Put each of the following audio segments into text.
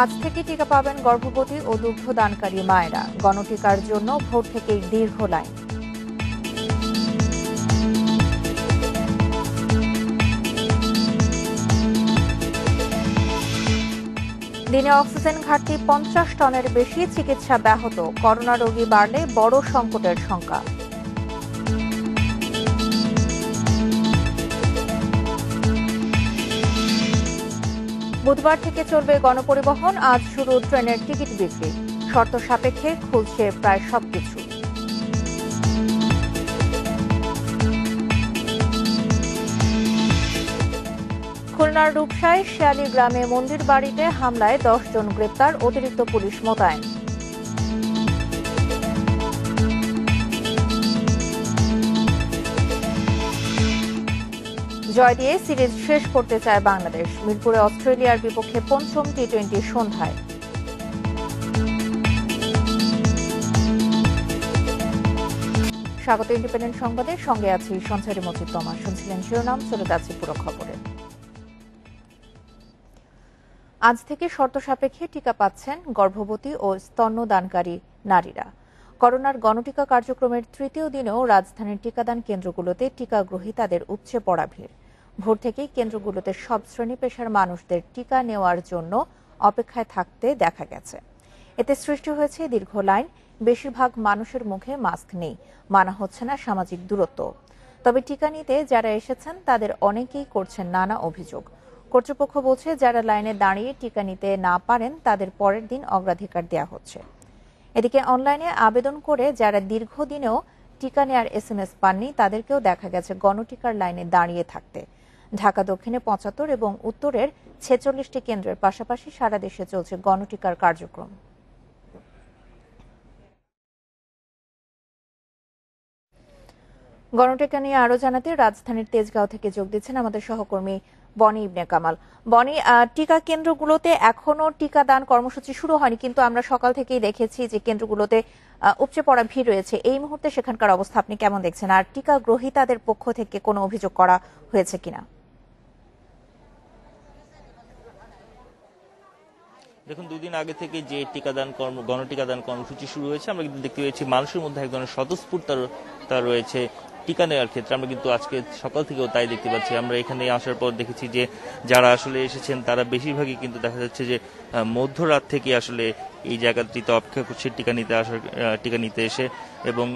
আজ থেকে টিকা পাবেন গর্ভবতী ও দুগ্ধদানকারী মায়েরা। গণটিকার জন্য ভোর থেকেই দীর্ঘ লাইন। দিনে অক্সিজেন ঘাটতি 50 টনের বেশি, চিকিৎসা ব্যাহত। করোনা রোগী বাড়লে বড় সংকটের শঙ্কা। বুধবার থেকে চলবে গণপরিবহন। আজ শুরু ট্রেনের টিকিট বিক্রি। শর্ত সাপেক্ষে খুলছে প্রায় সবকিছু। খুলনার রূপসায় শিয়ালী গ্রামে মন্দির বাড়িতে হামলায় 10 জন গ্রেপ্তার, অতিরিক্ত পুলিশ মোতায়েন। জয় দিয়ে সিরিজ শেষ করতে চায় বাংলাদেশ। মিরপুরে অস্ট্রেলিয়ার বিপক্ষে পঞ্চম টি-20 সন্ধ্যায়। স্বাগত ইন্ডিপেন্ডেন্ট সংবাদে, সঙ্গে আছি সঞ্চারী মজিদ তমা। শুনছিলেন শিরোনাম, চলে যাচ্ছে পুরো খবরে। আজ থেকে শর্ত সাপেক্ষে টিকা পাচ্ছেন গর্ভবতী ও স্তন্যদানকারী নারীরা। করোনার গণটিকা কার্যক্রমের তৃতীয় দিনেও রাজধানীর টিকাদান কেন্দ্রগুলোতে টিকা গ্রহীতাদের উপচে পড়া ভিড়। ভোর থেকেই কেন্দ্রগুলোতে সব শ্রেণী পেশার মানুষদের টিকা নেওয়ার জন্য অপেক্ষায় থাকতে দেখা গেছে। এতে সৃষ্টি হয়েছে দীর্ঘ লাইন। বেশিরভাগ মানুষের মুখে মাস্ক নেই, মানা হচ্ছে না সামাজিক দূরত্ব। তবে টিকা নিতে যারা এসেছেন তাদের অনেকেই করছেন নানা অভিযোগ। কর্তৃপক্ষ বলছে, যারা লাইনে দাঁড়িয়ে টিকা নিতে না পারেন তাদের পরের দিন অগ্রাধিকার দেওয়া হচ্ছে। এদিকে অনলাইনে আবেদন করে যারা দীর্ঘদিনেও টিকা নেওয়ার SMS পাননি তাদেরকেও দেখা গেছে গণটিকার লাইনে দাঁড়িয়ে থাকতে। ঢাকা দক্ষিণে 75 এবং উত্তরের 46টি কেন্দ্রের পাশাপাশি সারা দেশে চলছে গণটিকার কার্যক্রম। গণটিকা নিয়ে আরো জানাতে রাজধানীর তেজগাঁও থেকে যোগ দিচ্ছেন আমাদের সহকর্মী বনি ইবনে কামাল। বনি, টিকা কেন্দ্রগুলোতে এখনো টিকাদান কর্মসূচি শুরু হয়নি, কিন্তু আমরা সকাল থেকেই দেখেছি যে কেন্দ্রগুলোতে উপচে পড়া ভিড় রয়েছে। এই মুহূর্তে সেখানকার অবস্থা আপনি কেমন দেখছেন, আর টিকা গ্রহীতাদের পক্ষ থেকে কোনো অভিযোগ করা হয়েছে কিনা? দেখুন, দুদিন আগে থেকে যে গণটিকাদান কর্মসূচি শুরু হয়েছে, আমরা কিন্তু দেখতে পেয়েছি মানুষের মধ্যে এক ধরনের স্বতঃস্ফূর্ততা রয়েছে টিকা নেওয়ার ক্ষেত্রে। আমরা কিন্তু আজকে সকাল থেকেও তাই দেখতে পাচ্ছি। আমরা এখানে আসার পর দেখেছি যে যারা আসলে এসেছেন তারা বেশিরভাগই কিন্তু দেখা যাচ্ছে যে মধ্যরাত থেকে আসলে এই জায়গাটিতে অপেক্ষা করছে টিকা নিতে এসে, এবং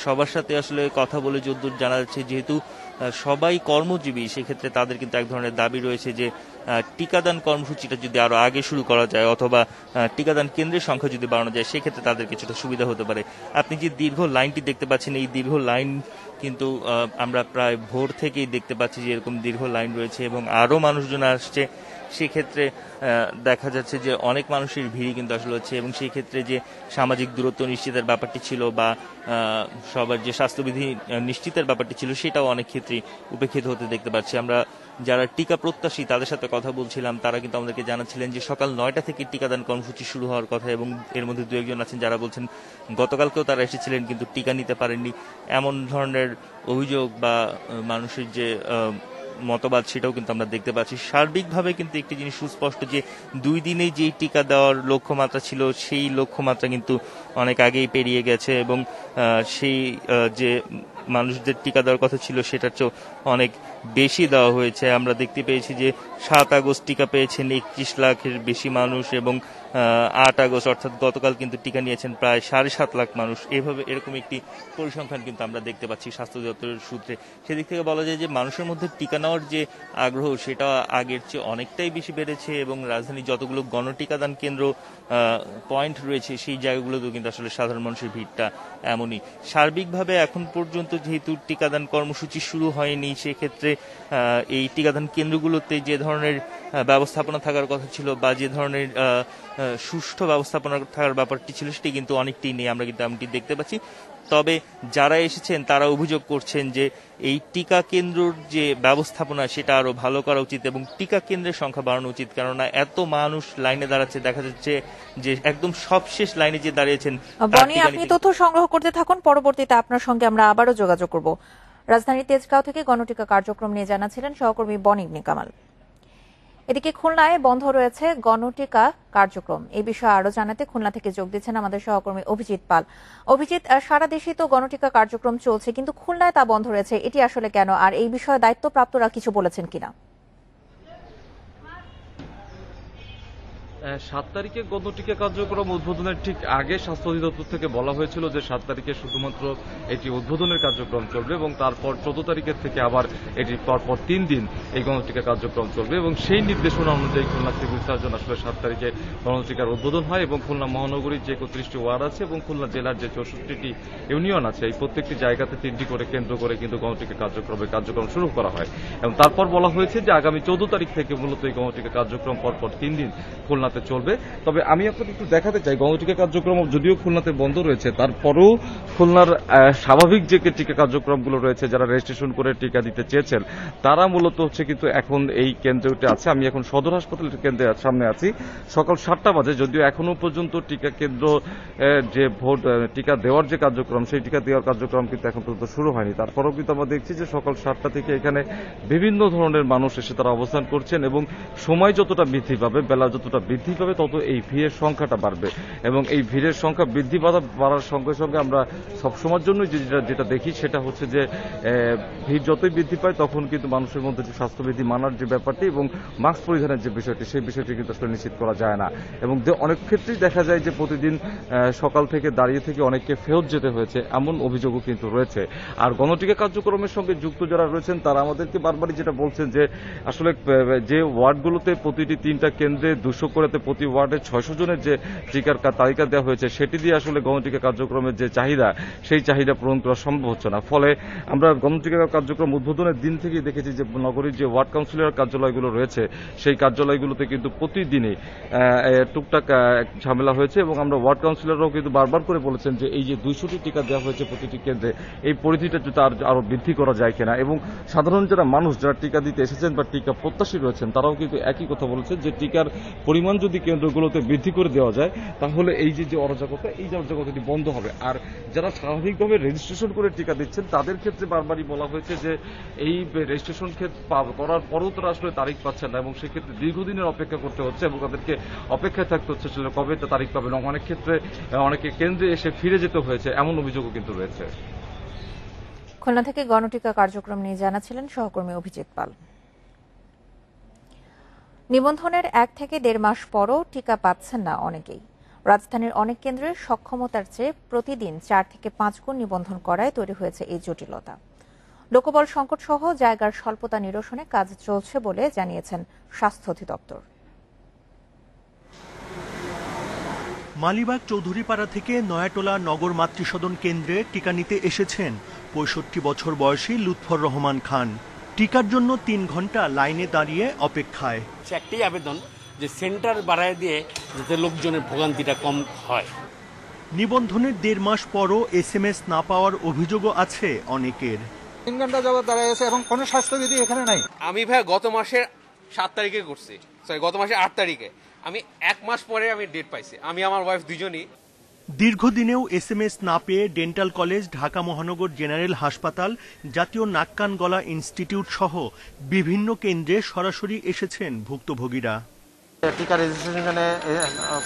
সবার সাথে আসলে কথা বলে যদ্দূর জানা যাচ্ছে, যেহেতু সবাই কর্মজীবী, সেক্ষেত্রে তাদের কিন্তু এক ধরনের দাবি রয়েছে যে টিকাদান কর্মসূচিটা যদি আরো আগে শুরু করা যায় অথবা টিকাদান কেন্দ্রের সংখ্যা যদি বাড়ানো যায়, সেক্ষেত্রে তাদের কিছুটা সুবিধা হতে পারে। আপনি যে দীর্ঘ লাইনটি দেখতে পাচ্ছেন, এই দীর্ঘ লাইন কিন্তু আমরা প্রায় ভোর থেকেই দেখতে পাচ্ছি যে এরকম দীর্ঘ লাইন রয়েছে এবং আরো মানুষজন আসছে। সেক্ষেত্রে দেখা যাচ্ছে যে অনেক মানুষের ভিড়ই কিন্তু আসলে হচ্ছে, এবং সেই ক্ষেত্রে যে সামাজিক দূরত্ব নিশ্চিতের ব্যাপারটি ছিল বা সবার যে স্বাস্থ্যবিধি নিশ্চিতের ব্যাপারটি ছিল, সেটাও অনেক ক্ষেত্রেই উপেক্ষিত হতে দেখতে পাচ্ছি। আমরা যারা টিকা প্রত্যাশী তাদের সাথে কথা বলছিলাম, তারা কিন্তু আমাদেরকে জানাচ্ছিলেন যে সকাল 9টা থেকে টিকাদান কর্মসূচি শুরু হওয়ার কথা, এবং এর মধ্যে 2-1 জন আছেন যারা বলছেন গতকালকেও তারা এসেছিলেন কিন্তু টিকা নিতে পারেননি। এমন ধরনের অভিযোগ বা মানুষের যে মতবাদ, সেটাও কিন্তু আমরা দেখতে পাচ্ছি। সার্বিকভাবে কিন্তু একটি জিনিস সুস্পষ্ট যে 2 দিনেই যেই টিকা দেওয়ার লক্ষ্যমাত্রা ছিল, সেই লক্ষ্যমাত্রা কিন্তু অনেক আগেই পেরিয়ে গেছে, এবং সেই যে মানুষদের টিকা দেওয়ার কথা ছিল সেটার চেয়েও অনেক বেশি দেওয়া হয়েছে। আমরা দেখতে পেয়েছি যে 7 আগস্ট টিকা পেয়েছেন 21 লাখের বেশি মানুষ, এবং 8 আগস্ট অর্থাৎ গতকাল কিন্তু টিকা নিয়েছেন প্রায় 7.5 লাখ মানুষ। এরকম একটি পরিসংখ্যান কিন্তু আমরা দেখতে পাচ্ছি স্বাস্থ্য দপ্তরের সূত্রে। সেদিক থেকে বলা যায় যে মানুষের মধ্যে টিকা নেওয়ার যে আগ্রহ, সেটা আগের চেয়ে অনেকটাই বেশি বেড়েছে, এবং রাজধানীর যতগুলো গণটিকাদান কেন্দ্র পয়েন্ট রয়েছে সেই জায়গাগুলোতেও কিন্তু আসলে সাধারণ মানুষের ভিড়টা এমনই। সার্বিকভাবে এখন পর্যন্ত যেহেতু টিকাদান কর্মসূচি শুরু হয়নি, সেক্ষেত্রে এই টিকাদান কেন্দ্রগুলোতে যে ধরনের ব্যবস্থাপনা থাকার কথা ছিল বা যে ধরনের সুষ্ঠু ব্যবস্থাপনা থাকার ব্যাপারটি ছিল, সেটি কিন্তু অনেকটাই নেই। আমরা কিন্তু এমনটি দেখতে পাচ্ছি। তবে যারা এসেছেন তারা অভিযোগ করছেন যে এই টিকা কেন্দ্রের যে ব্যবস্থাপনা, সেটা আরো ভালো করা উচিত এবং টিকা কেন্দ্রের সংখ্যা বাড়ানো উচিত। কেননা এত মানুষ লাইনে দাঁড়াচ্ছে, দেখা যাচ্ছে যে একদম সবশেষ লাইনে যে দাঁড়িয়েছেন। বনি, আপনি তথ্য সংগ্রহ করতে থাকুন, পরবর্তীতে আপনার সঙ্গে আমরা আবারও যোগাযোগ করব। রাজধানীর তেজগাঁও থেকে গণটিকা কার্যক্রম নিয়ে জানাচ্ছিলেন সহকর্মী বনি ইবনে কামাল। এদিকে খুলনায় বন্ধ রয়েছে গণটিকা কার্যক্রম। এই বিষয়ে আরো জানাতে খুলনা থেকে যোগ দিচ্ছেন আমাদের সহকর্মী অভিজিৎ পাল। অভিজিৎ, সারা দেশে তো গণটিকা কার্যক্রম চলছে, কিন্তু খুলনায় তা বন্ধ রয়েছে, এটি আসলে কেন? আর এই বিষয়ে দায়িত্বপ্রাপ্তরা কিছু বলেছেন কিনা? 7 তারিখে গণটিকা কার্যক্রম উদ্বোধনের ঠিক আগে স্বাস্থ্য অধিদপ্তর থেকে বলা হয়েছিল যে 7 তারিখে শুধুমাত্র এটি উদ্বোধনের কার্যক্রম চলবে এবং তারপর 14 তারিখের থেকে আবার এটি পরপর 3 দিন এই গণটিকা কার্যক্রম চলবে এবং সেই নির্দেশনা অনুযায়ী খুলনা সিভিল সার্জন আসলে 7 তারিখে গণটিকার উদ্বোধন হয় এবং খুলনা মহানগরীর যে 31টি ওয়ার্ড আছে এবং খুলনা জেলার যে 64টি ইউনিয়ন আছে এই প্রত্যেকটি জায়গাতে 3টি করে কেন্দ্র করে কিন্তু গণটিকা কার্যক্রম শুরু করা হয় এবং তারপর বলা হয়েছে যে আগামী 14 তারিখ থেকে মূলত এই গণটিকা কার্যক্রম পরপর 3 দিন খুলনা চলবে। তবে আমি আপনাকে একটু দেখাতে চাই, গণটিকা কার্যক্রম যদিও খুলনাতে বন্ধ রয়েছে, তারপরেও খুলনার স্বাভাবিক যে টিকা কার্যক্রমগুলো রয়েছে, যারা রেজিস্ট্রেশন করে টিকা দিতে চেয়েছেন তারা মূলত হচ্ছে কিন্তু এখন এই কেন্দ্রটি আছে। আমি এখন সদর হাসপাতালের কেন্দ্রের সামনে আছি। সকাল 7টা বাজে, যদিও এখনো পর্যন্ত টিকা কেন্দ্র যে টিকা দেওয়ার যে কার্যক্রম, সেই টিকা দেওয়ার কার্যক্রম কিন্তু এখন পর্যন্ত শুরু হয়নি। তারপরেও কিন্তু আমরা দেখছি যে সকাল 7টা থেকে এখানে বিভিন্ন ধরনের মানুষ এসে তারা অবস্থান করছেন এবং সময় যতটা বৃদ্ধি পাবে, বেলা যতটা বৃদ্ধি পাবে, তত এই ভিড়ের সংখ্যাটা বাড়বে এবং এই ভিড়ের সংখ্যা বৃদ্ধি বাড়ার সঙ্গে সঙ্গে আমরা সবসময়ের জন্য যেটা দেখি সেটা হচ্ছে যে ভিড় যতই বৃদ্ধি পায় তখন কিন্তু মানুষের মধ্যে যে স্বাস্থ্যবিধি মানার যে ব্যাপারটি এবং মাস্ক পরিধানের যে বিষয়টি, সেই বিষয়টি কিন্তু আসলে নিশ্চিত করা যায় না এবং অনেক ক্ষেত্রেই দেখা যায় যে প্রতিদিন সকাল থেকে দাঁড়িয়ে থেকে অনেককে ফেরত যেতে হয়েছে, এমন অভিযোগও কিন্তু রয়েছে। আর গণটিকা কার্যক্রমের সঙ্গে যুক্ত যারা রয়েছেন তারা আমাদেরকে বারবারই যেটা বলছেন যে আসলে যে ওয়ার্ডগুলোতে প্রতিটি 3টা কেন্দ্রে 200 করে প্রতি ওয়ার্ডে 600 জনের যে টিকার তালিকা দেওয়া হয়েছে, সেটি দিয়ে আসলে গণটিকা কার্যক্রমের যে চাহিদা, সেই চাহিদা পূরণ করা সম্ভব হচ্ছে না। ফলে আমরা গণটিকা কার্যক্রম উদ্বোধনের দিন থেকেই দেখেছি যে নগরীর যে ওয়ার্ড কাউন্সিলর কার্যালয়গুলো রয়েছে, সেই কার্যালয়গুলোতে কিন্তু প্রতিদিনই টুকটাক ঝামেলা হয়েছে এবং আমরা ওয়ার্ড কাউন্সিলররাও কিন্তু বারবার করে বলেছেন যে এই যে 200টি টিকা দেওয়া হয়েছে প্রতিটি কেন্দ্রে, এই পরিধিটা যদি আরো বৃদ্ধি করা যায় কিনা। এবং সাধারণ যারা মানুষ যারা টিকা দিতে এসেছেন বা টিকা প্রত্যাশী রয়েছেন তারাও কিন্তু একই কথা বলেছেন যে টিকার পরিমাণ যদি কেন্দ্রগুলোতে বৃদ্ধি করে দেওয়া যায় তাহলে এই যে অরাজকতা, এই যে অরাজকতাটি বন্ধ হবে। আর যারা স্বাভাবিকভাবে রেজিস্ট্রেশন করে টিকা দিচ্ছেন তাদের ক্ষেত্রে বারবারই বলা হয়েছে যে এই রেজিস্ট্রেশন করার পরেও তারা আসলে তারিখ পাচ্ছেন না এবং সেক্ষেত্রে দীর্ঘদিনের অপেক্ষা করতে হচ্ছে এবং তাদেরকে অপেক্ষায় থাকতে হচ্ছে আসলে কবে তারিখ পাবেন। অনেক ক্ষেত্রে অনেকে কেন্দ্রে এসে ফিরে যেতে হয়েছে, এমন অভিযোগও কিন্তু রয়েছে। খুলনা থেকে গণটিকা কার্যক্রম নিয়ে জানাচ্ছিলেন সহকর্মী অভিজিৎ পাল। নিবন্ধনের 1 থেকে 1.5 মাস পরও টিকা পাচ্ছেন না অনেকেই। রাজধানীর অনেক কেন্দ্রে সক্ষমতার চেয়ে প্রতিদিন 4 থেকে 5 গুণ নিবন্ধন করায় তৈরি হয়েছে এই জটিলতা। লোকবল সংকট সহ জায়গার স্বল্পতা নিরসনে কাজ চলছে বলে জানিয়েছেন স্বাস্থ্য অধিদপ্তর। মালিবাগ চৌধুরীপাড়া থেকে নয়াটোলা নগর মাতৃসদন কেন্দ্রে টিকা নিতে এসেছেন 65 বছর বয়সী লুৎফর রহমান খান। টিকার জন্য 3 ঘন্টা লাইনে দাঁড়িয়ে অপেক্ষায়। একটাই আবেদন যে সেন্টার বাড়ায় দিয়ে যাতে লোকজনের ভোগান্তিটা কম হয়। নিবন্ধনের 1.5 মাস পরও SMS না পাওয়ার অভিযোগও আছে অনেকের। 3 ঘন্টা যাবত দাঁড়ায় আছে এবং কোনো স্বাস্থ্যবিধি এখানে নাই। আমি ভাই গত মাসের 7 তারিখে করছি, গত মাসের 8 তারিখে। আমি 1 মাস পরে আমি ডেট পাইছি, আমি আমার ওয়াইফ দুজনই। দীর্ঘদিনেও SMS না পেয়ে ডেন্টাল কলেজ, ঢাকা মহানগর জেনারেল হাসপাতাল, জাতীয় নাক কান গলা ইনস্টিটিউট সহ বিভিন্ন কেন্দ্রে সরাসরি এসেছেন ভুক্তভোগীরা। টিকা রেজিস্ট্রেশন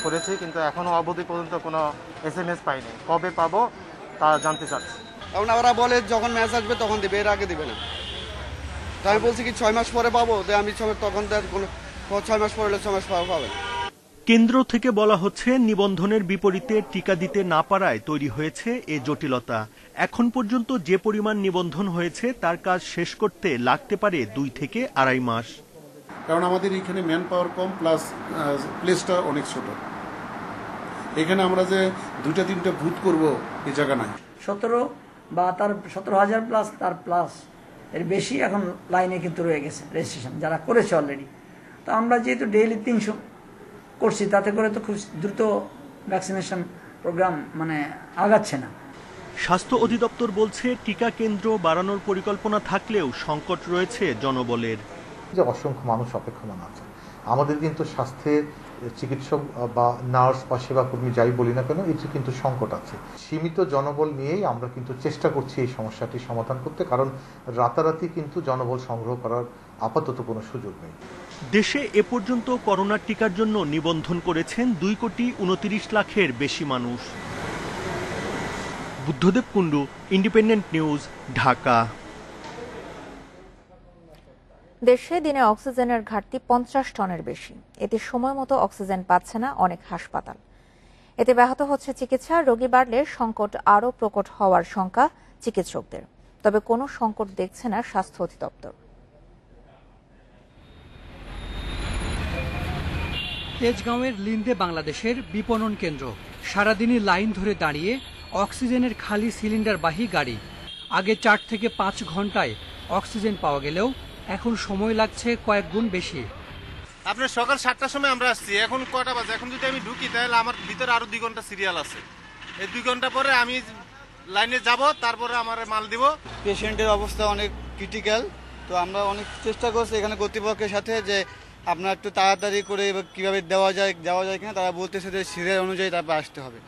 করেছি কিন্তু এখনো অবধি পর্যন্ত কোনো SMS পাইনি। কবে পাবো তা জানতে চাচ্ছি। কারণ ওরা বলে যখন ম্যাচ আসবে তখন দেবে, এর আগে দেবে না। তাই আমি বলছি কি 6 মাস পরে পাবো, আমি তখন 6 মাস পরে 6 মাস পরে পাবেন। কেন্দ্র থেকে বলা হচ্ছে নিবন্ধনের বিপরীতে টিকা দিতে না পারায় তৈরি হয়েছে এ জটিলতা। এখন পর্যন্ত যে পরিমাণ নিবন্ধন হয়েছে তার কাজ শেষ করতে লাগতে পারে 2 থেকে 2.5 মাস। কারণ আমাদের এখানে ম্যান পাওয়ার কম, প্লাস প্লেসটা অনেক ছোট। এখানে আমরা যে 2-3টা বুথ করব এই জায়গা নাই। 17 বা তার 17,000 প্লাস তার প্লাস এর বেশি এখন লাইনে কিন্তু রয়ে গেছে রেজিস্ট্রেশন যারা করেছে অলরেডি। তো আমরা যেহেতু ডেইলি 300 করছি, তাতে করে তো খুব দ্রুত ভ্যাকসিনেশন প্রোগ্রাম আগাচ্ছে না। স্বাস্থ্য অধিদপ্তর বলছে টিকা কেন্দ্র বাড়ানোর পরিকল্পনা থাকলেও সংকট রয়েছে জনবলের। যে অসংখ্য মানুষ অপেক্ষমান আছে, আমাদের কিন্তু স্বাস্থ্যের চিকিৎসক বা নার্স বা সেবাকর্মী যাই বলি না কেন, এটি কিন্তু সংকট আছে। সীমিত জনবল নিয়েই আমরা কিন্তু চেষ্টা করছি এই সমস্যাটি সমাধান করতে, কারণ রাতারাতি কিন্তু জনবল সংগ্রহ করার আপাতত কোনো সুযোগ নেই। দেশে এ পর্যন্ত করোনার টিকার জন্য নিবন্ধন করেছেন 2,29,00,000-এর বেশি মানুষ। Buddhadeb Kundu, independent news, Dhaka. দেশে দিনে অক্সিজেনের ঘাটতি 50 টনের বেশি। এতে সময় মতো অক্সিজেন পাচ্ছে না অনেক হাসপাতাল। এতে ব্যাহত হচ্ছে চিকিৎসা। রোগী বাড়লে সংকট আরও প্রকট হওয়ার শঙ্কা চিকিৎসকদের। তবে কোনো সংকট দেখছে না স্বাস্থ্য অধিদপ্তর। তেজগাঁওয়ের লিন্দে বাংলাদেশের বিপণন কেন্দ্র। সারাদিনই লাইন ধরে দাঁড়িয়ে অক্সিজেনের খালি সিলিন্ডারবাহী গাড়ি। আগে 4 থেকে 5 ঘন্টায় অক্সিজেন পাওয়া গেলেও এখন সময় লাগছে কয়েক গুণ বেশি। আপনার সকাল 7টার সময় আমরা আসছি, এখন কয়টা বাজে? এখন যদি আমি ঢুকি তাহলে আমার ভিতরে আরো 2 ঘন্টা সিরিয়াল আছে। এই 2 ঘন্টা পরে আমি লাইনে যাব, তারপরে আমার মাল দিব। পেশেন্টের অবস্থা অনেক ক্রিটিক্যাল, তো আমরা অনেক চেষ্টা করছি এখানে কর্তৃপক্ষের সাথে যে আপনার একটু তাড়াতাড়ি করে কিভাবে যাওয়া যায় কিনা। তারা বলতেছে যে সিরিয়াল অনুযায়ী তারপর আসতে হবে।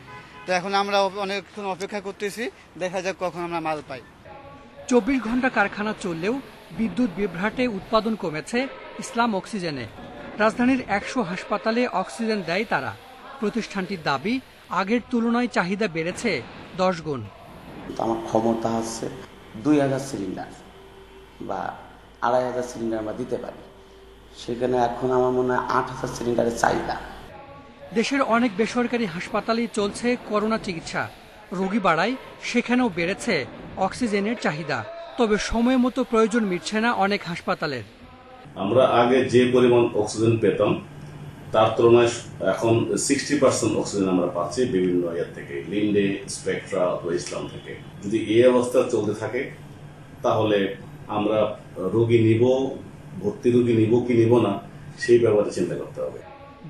তো এখন আমরা অনেকক্ষণ অপেক্ষা করতেছি, দেখা যাক কখন আমরা মাল পাই। 24 ঘন্টা কারখানা চললেও বিদ্যুৎ বিভ্রাটে উৎপাদন কমেছে ইসলাম অক্সিজেনে। রাজধানীর 100 হাসপাতালে অক্সিজেন দেয় তারা। প্রতিষ্ঠানটির দাবি, আগের তুলনায় চাহিদা বেড়েছে 10 গুণ। আমার ক্ষমতা আছে 2000 সিলিন্ডার বা 2500 সিলিন্ডার আমরা দিতে পারি, সেখানে এখন আমার মনে হয় 8000 সিলিন্ডারের চাহিদা। দেশের অনেক বেসরকারি হাসপাতালেই চলছে করোনা চিকিৎসা। রোগী বাড়ায় সেখানেও বেড়েছে অক্সিজেনের চাহিদা। তবে সময় মতো প্রয়োজন মিটছে না অনেক হাসপাতালের। আমরা আগে যে পরিমাণ অক্সিজেন পেতাম তার তুলনায় এখন 60% অক্সিজেন আমরা পাচ্ছি বিভিন্ন ইয়ার থেকে, লিন্ডে, স্পেকট্রা অথবা ইসলাম থেকে। যদি এই অবস্থা চলতে থাকে তাহলে আমরা রোগী নিব, ভর্তি রোগী নিব কি নিব না সেই ব্যাপারে চিন্তা করতে হবে।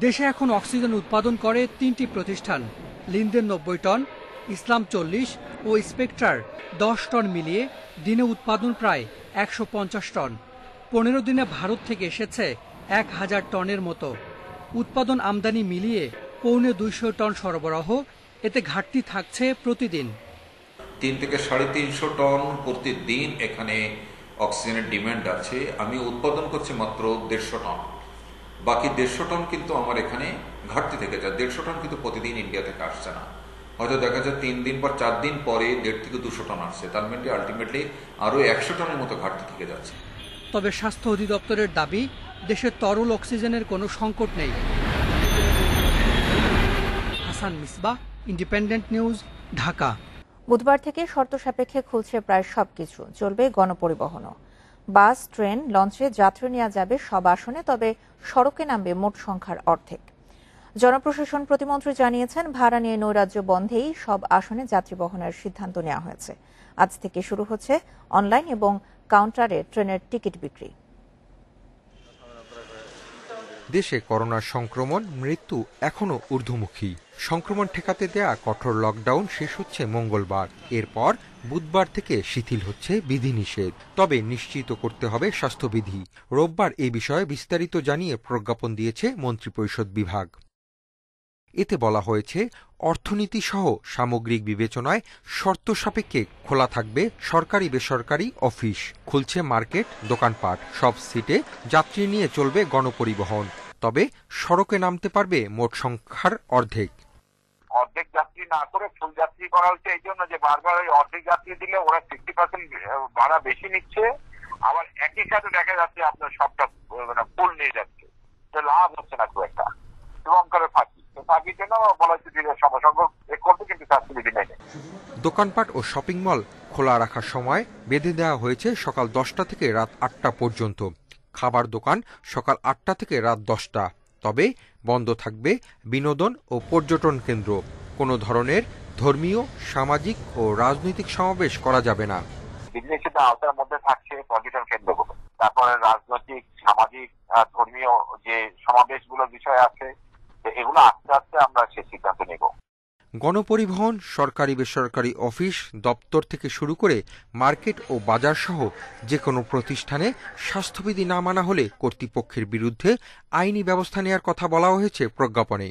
দেশে এখন অক্সিজেন উৎপাদন করে 3টি প্রতিষ্ঠান। লিন্ডের 90 টন, ইসলাম 40 ও স্পেকট্রার 10 টন মিলিয়ে দিনে উৎপাদন প্রায় 150 টন। 15 দিনে ভারত থেকে এসেছে 1000 টনের মতো। উৎপাদন আমদানি মিলিয়ে 250 টন সরবরাহ। এতে ঘাটতি থাকছে প্রতিদিন 3 থেকে 350 টন প্রতিদিন এখানে অক্সিজেনের ডিমান্ড আছে। আমি উৎপাদন করছি মাত্র 150 টন। বাকি 150 টন কিন্তু আমার এখানে ঘাটতি থেকে যায়। 150 টন কিন্তু প্রতিদিন ইন্ডিয়া থেকে আসছে না। হয়তো দেখা যায় 3 দিন বা 4 দিন পরে 150 থেকে 200 টন আসছে। তার মানে আলটিমেটলি আরো 100 টনের মতো ঘাটতি থেকে যাচ্ছে। তবে স্বাস্থ্য অধিদপ্তরের দাবি, দেশে তরল অক্সিজেনের কোনো সংকট নেই। Hasan Misbah, independent news, Dhaka. বুধবার থেকে শর্ত সাপেক্ষে খুলছে প্রায় সবকিছু। চলবে গণপরিবহনও। বাস, ট্রেন, লঞ্চে যাত্রী নেওয়া যাবে সব আসনে, তবে সড়কে নামবে মোট সংখ্যার অর্ধেক। জনপ্রশাসন প্রতিমন্ত্রী জানিয়েছেন, ভাড়া নিয়ে নৈরাজ্য বন্ধেই সব আসনে যাত্রী বহনের সিদ্ধান্ত নেওয়া হয়েছে। আজ থেকে শুরু হচ্ছে অনলাইন এবং কাউন্টারে ট্রেনের টিকিট বিক্রি। দেশে করোনার সংক্রমণ, মৃত্যু এখনো ঊর্ধ্বমুখী। সংক্রমণ ঠেকাতে দেয়া কঠোর লকডাউন শেষ হচ্ছে মঙ্গলবার। এরপর বুধবার থেকে শিথিল হচ্ছে বিধিনিষেধ। তবে নিশ্চিত করতে হবে স্বাস্থ্যবিধি। রোববার এই বিষয়ে বিস্তারিত জানিয়ে প্রজ্ঞাপন দিয়েছে মন্ত্রিপরিষদ বিভাগ। এতে বলা হয়েছে, অর্থনীতি সহ সামগ্রিক বিবেচনায় শর্ত সাপেক্ষে খোলা থাকবে সরকারি বেসরকারি অফিস। খুলছে মার্কেট, দোকানপাট। সব সিটে যাত্রী নিয়ে চলবে গণপরিবহন। তবে সড়কে নামতে পারবে মোট সংখ্যার অর্ধেক। অর্ধেক যাত্রী না করে ফুল যাত্রী করা হচ্ছে এই জন্য যে বারবার ওই অর্ধেক যাত্রী দিলে ওরা 60% ভাড়া বেশি নিচ্ছে, আবার একই সাথে দেখা যাচ্ছে আপনার সবটা মানে ফুল নিয়ে যাচ্ছে। তো লাভ হচ্ছে না খুব একটা, এবং করে ফাঁকি জন্য বলা হচ্ছে যে সমসংখ্যক করবে, কিন্তু স্বাস্থ্যবিধি নেই। দোকানপাট ও শপিং মল খোলা রাখার সময় বেঁধে দেওয়া হয়েছে সকাল 10টা থেকে রাত 8টা পর্যন্ত। খাবার দোকান সকাল 8টা থেকে রাত 10টা। তবে বন্ধ থাকবে বিনোদন ও পর্যটন কেন্দ্র। কোনো ধরনের ধর্মীয়, সামাজিক ও রাজনৈতিক সমাবেশ করা যাবে না। বিধিনিষেধের আওতার মধ্যে থাকছে পর্যটন কেন্দ্রগুলো, তারপরে রাজনৈতিক, সামাজিক, ধর্মীয় যে সমাবেশগুলোর বিষয় আছে, এগুলো আস্তে আস্তে আমরা সে সিদ্ধান্ত নেব। গণপরিবহন, সরকারি বেসরকারি অফিস, দপ্তর থেকে শুরু করে মার্কেট ও বাজার সহ যে কোনো প্রতিষ্ঠানে স্বাস্থ্যবিধি না মানা হলে কর্তৃপক্ষের বিরুদ্ধে আইনি ব্যবস্থা নেওয়ার কথা বলা হয়েছে প্রজ্ঞাপনে।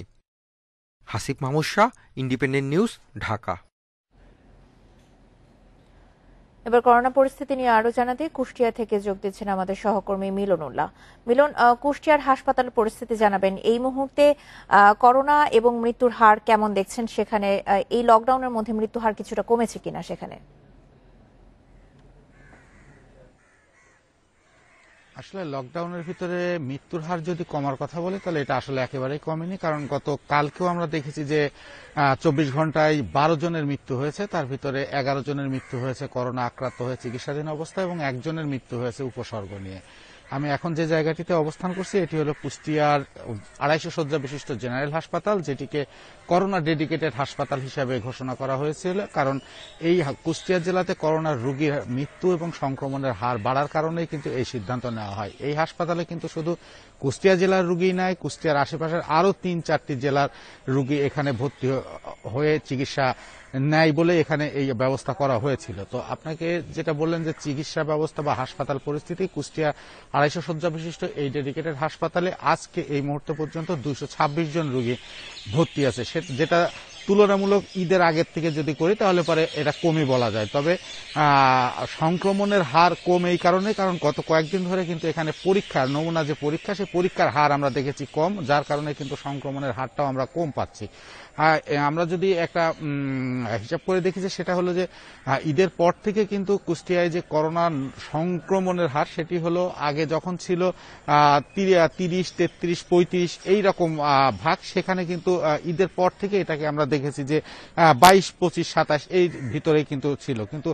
Hasib Mahmud Shah, independent news, Dhaka. এবার করোনা পরিস্থিতি নিয়ে আরো জানাতে কুষ্টিয়া থেকে যোগ দিচ্ছেন আমাদের সহকর্মী মিলন উল্লাহ। মিলন, কুষ্টিয়ার হাসপাতালের পরিস্থিতি জানাবেন। এই মুহূর্তে করোনা এবং মৃত্যুর হার কেমন দেখছেন সেখানে? এই লকডাউনের মধ্যে মৃত্যুর হার কিছুটা কমেছে কিনা সেখানে? আসলে লকডাউনের ভিতরে মৃত্যুর হার যদি কমার কথা বলি তাহলে এটা আসলে একেবারেই কমেনি, কারণ গত কালকেও আমরা দেখেছি যে 24 ঘন্টায় 12 জনের মৃত্যু হয়েছে, তার ভিতরে 11 জনের মৃত্যু হয়েছে করোনা আক্রান্ত হয়ে চিকিৎসাধীন অবস্থায় এবং একজনের মৃত্যু হয়েছে উপসর্গ নিয়ে। আমি এখন যে জায়গাটিতে অবস্থান করছি এটি হলো কুষ্টিয়ার 250 শয্যা বিশিষ্ট জেনারেল হাসপাতাল, যেটিকে করোনা ডেডিকেটেড হাসপাতাল হিসাবে ঘোষণা করা হয়েছিল, কারণ এই কুষ্টিয়া জেলাতে করোনার রোগীর মৃত্যু এবং সংক্রমণের হার বাড়ার কারণেই কিন্তু এই সিদ্ধান্ত নেওয়া হয়। এই হাসপাতালে কিন্তু শুধু কুষ্টিয়া জেলার রোগী নাই, কুষ্টিয়ার আশেপাশের আরো 3-4টি জেলার রোগী এখানে ভর্তি হয়ে চিকিৎসা নেয় বলে এখানে এই ব্যবস্থা করা হয়েছিল। তো আপনাকে যেটা বললেন যে চিকিৎসা ব্যবস্থা বা হাসপাতাল পরিস্থিতি, কুষ্টিয়া 250 শয্যা বিশিষ্ট এই ডেডিকেটেড হাসপাতালে আজকে এই মুহূর্ত পর্যন্ত 226 জন রোগী ভর্তি আছে, যেটা তুলনামূলক ঈদের আগের থেকে যদি করি তাহলে পরে এটা কমই বলা যায়। তবে সংক্রমণের হার কম এই কারণে, কারণ গত কয়েকদিন ধরে কিন্তু এখানে পরীক্ষার নমুনা যে পরীক্ষা, সেই পরীক্ষার হার আমরা দেখেছি কম, যার কারণে কিন্তু সংক্রমণের হারটাও আমরা কম পাচ্ছি। আমরা যদি একটা হিসাব করে দেখি যে সেটা হলো যে ঈদের পর থেকে কিন্তু কুষ্টিয়ায় যে করোনা সংক্রমণের হার সেটি হলো আগে যখন ছিল 30, 33, 35 এইরকম ভাগ, সেখানে কিন্তু ঈদের পর থেকে এটাকে আমরা দেখেছি যে 22, 25, 27 এই ভিতরেই কিন্তু ছিল। কিন্তু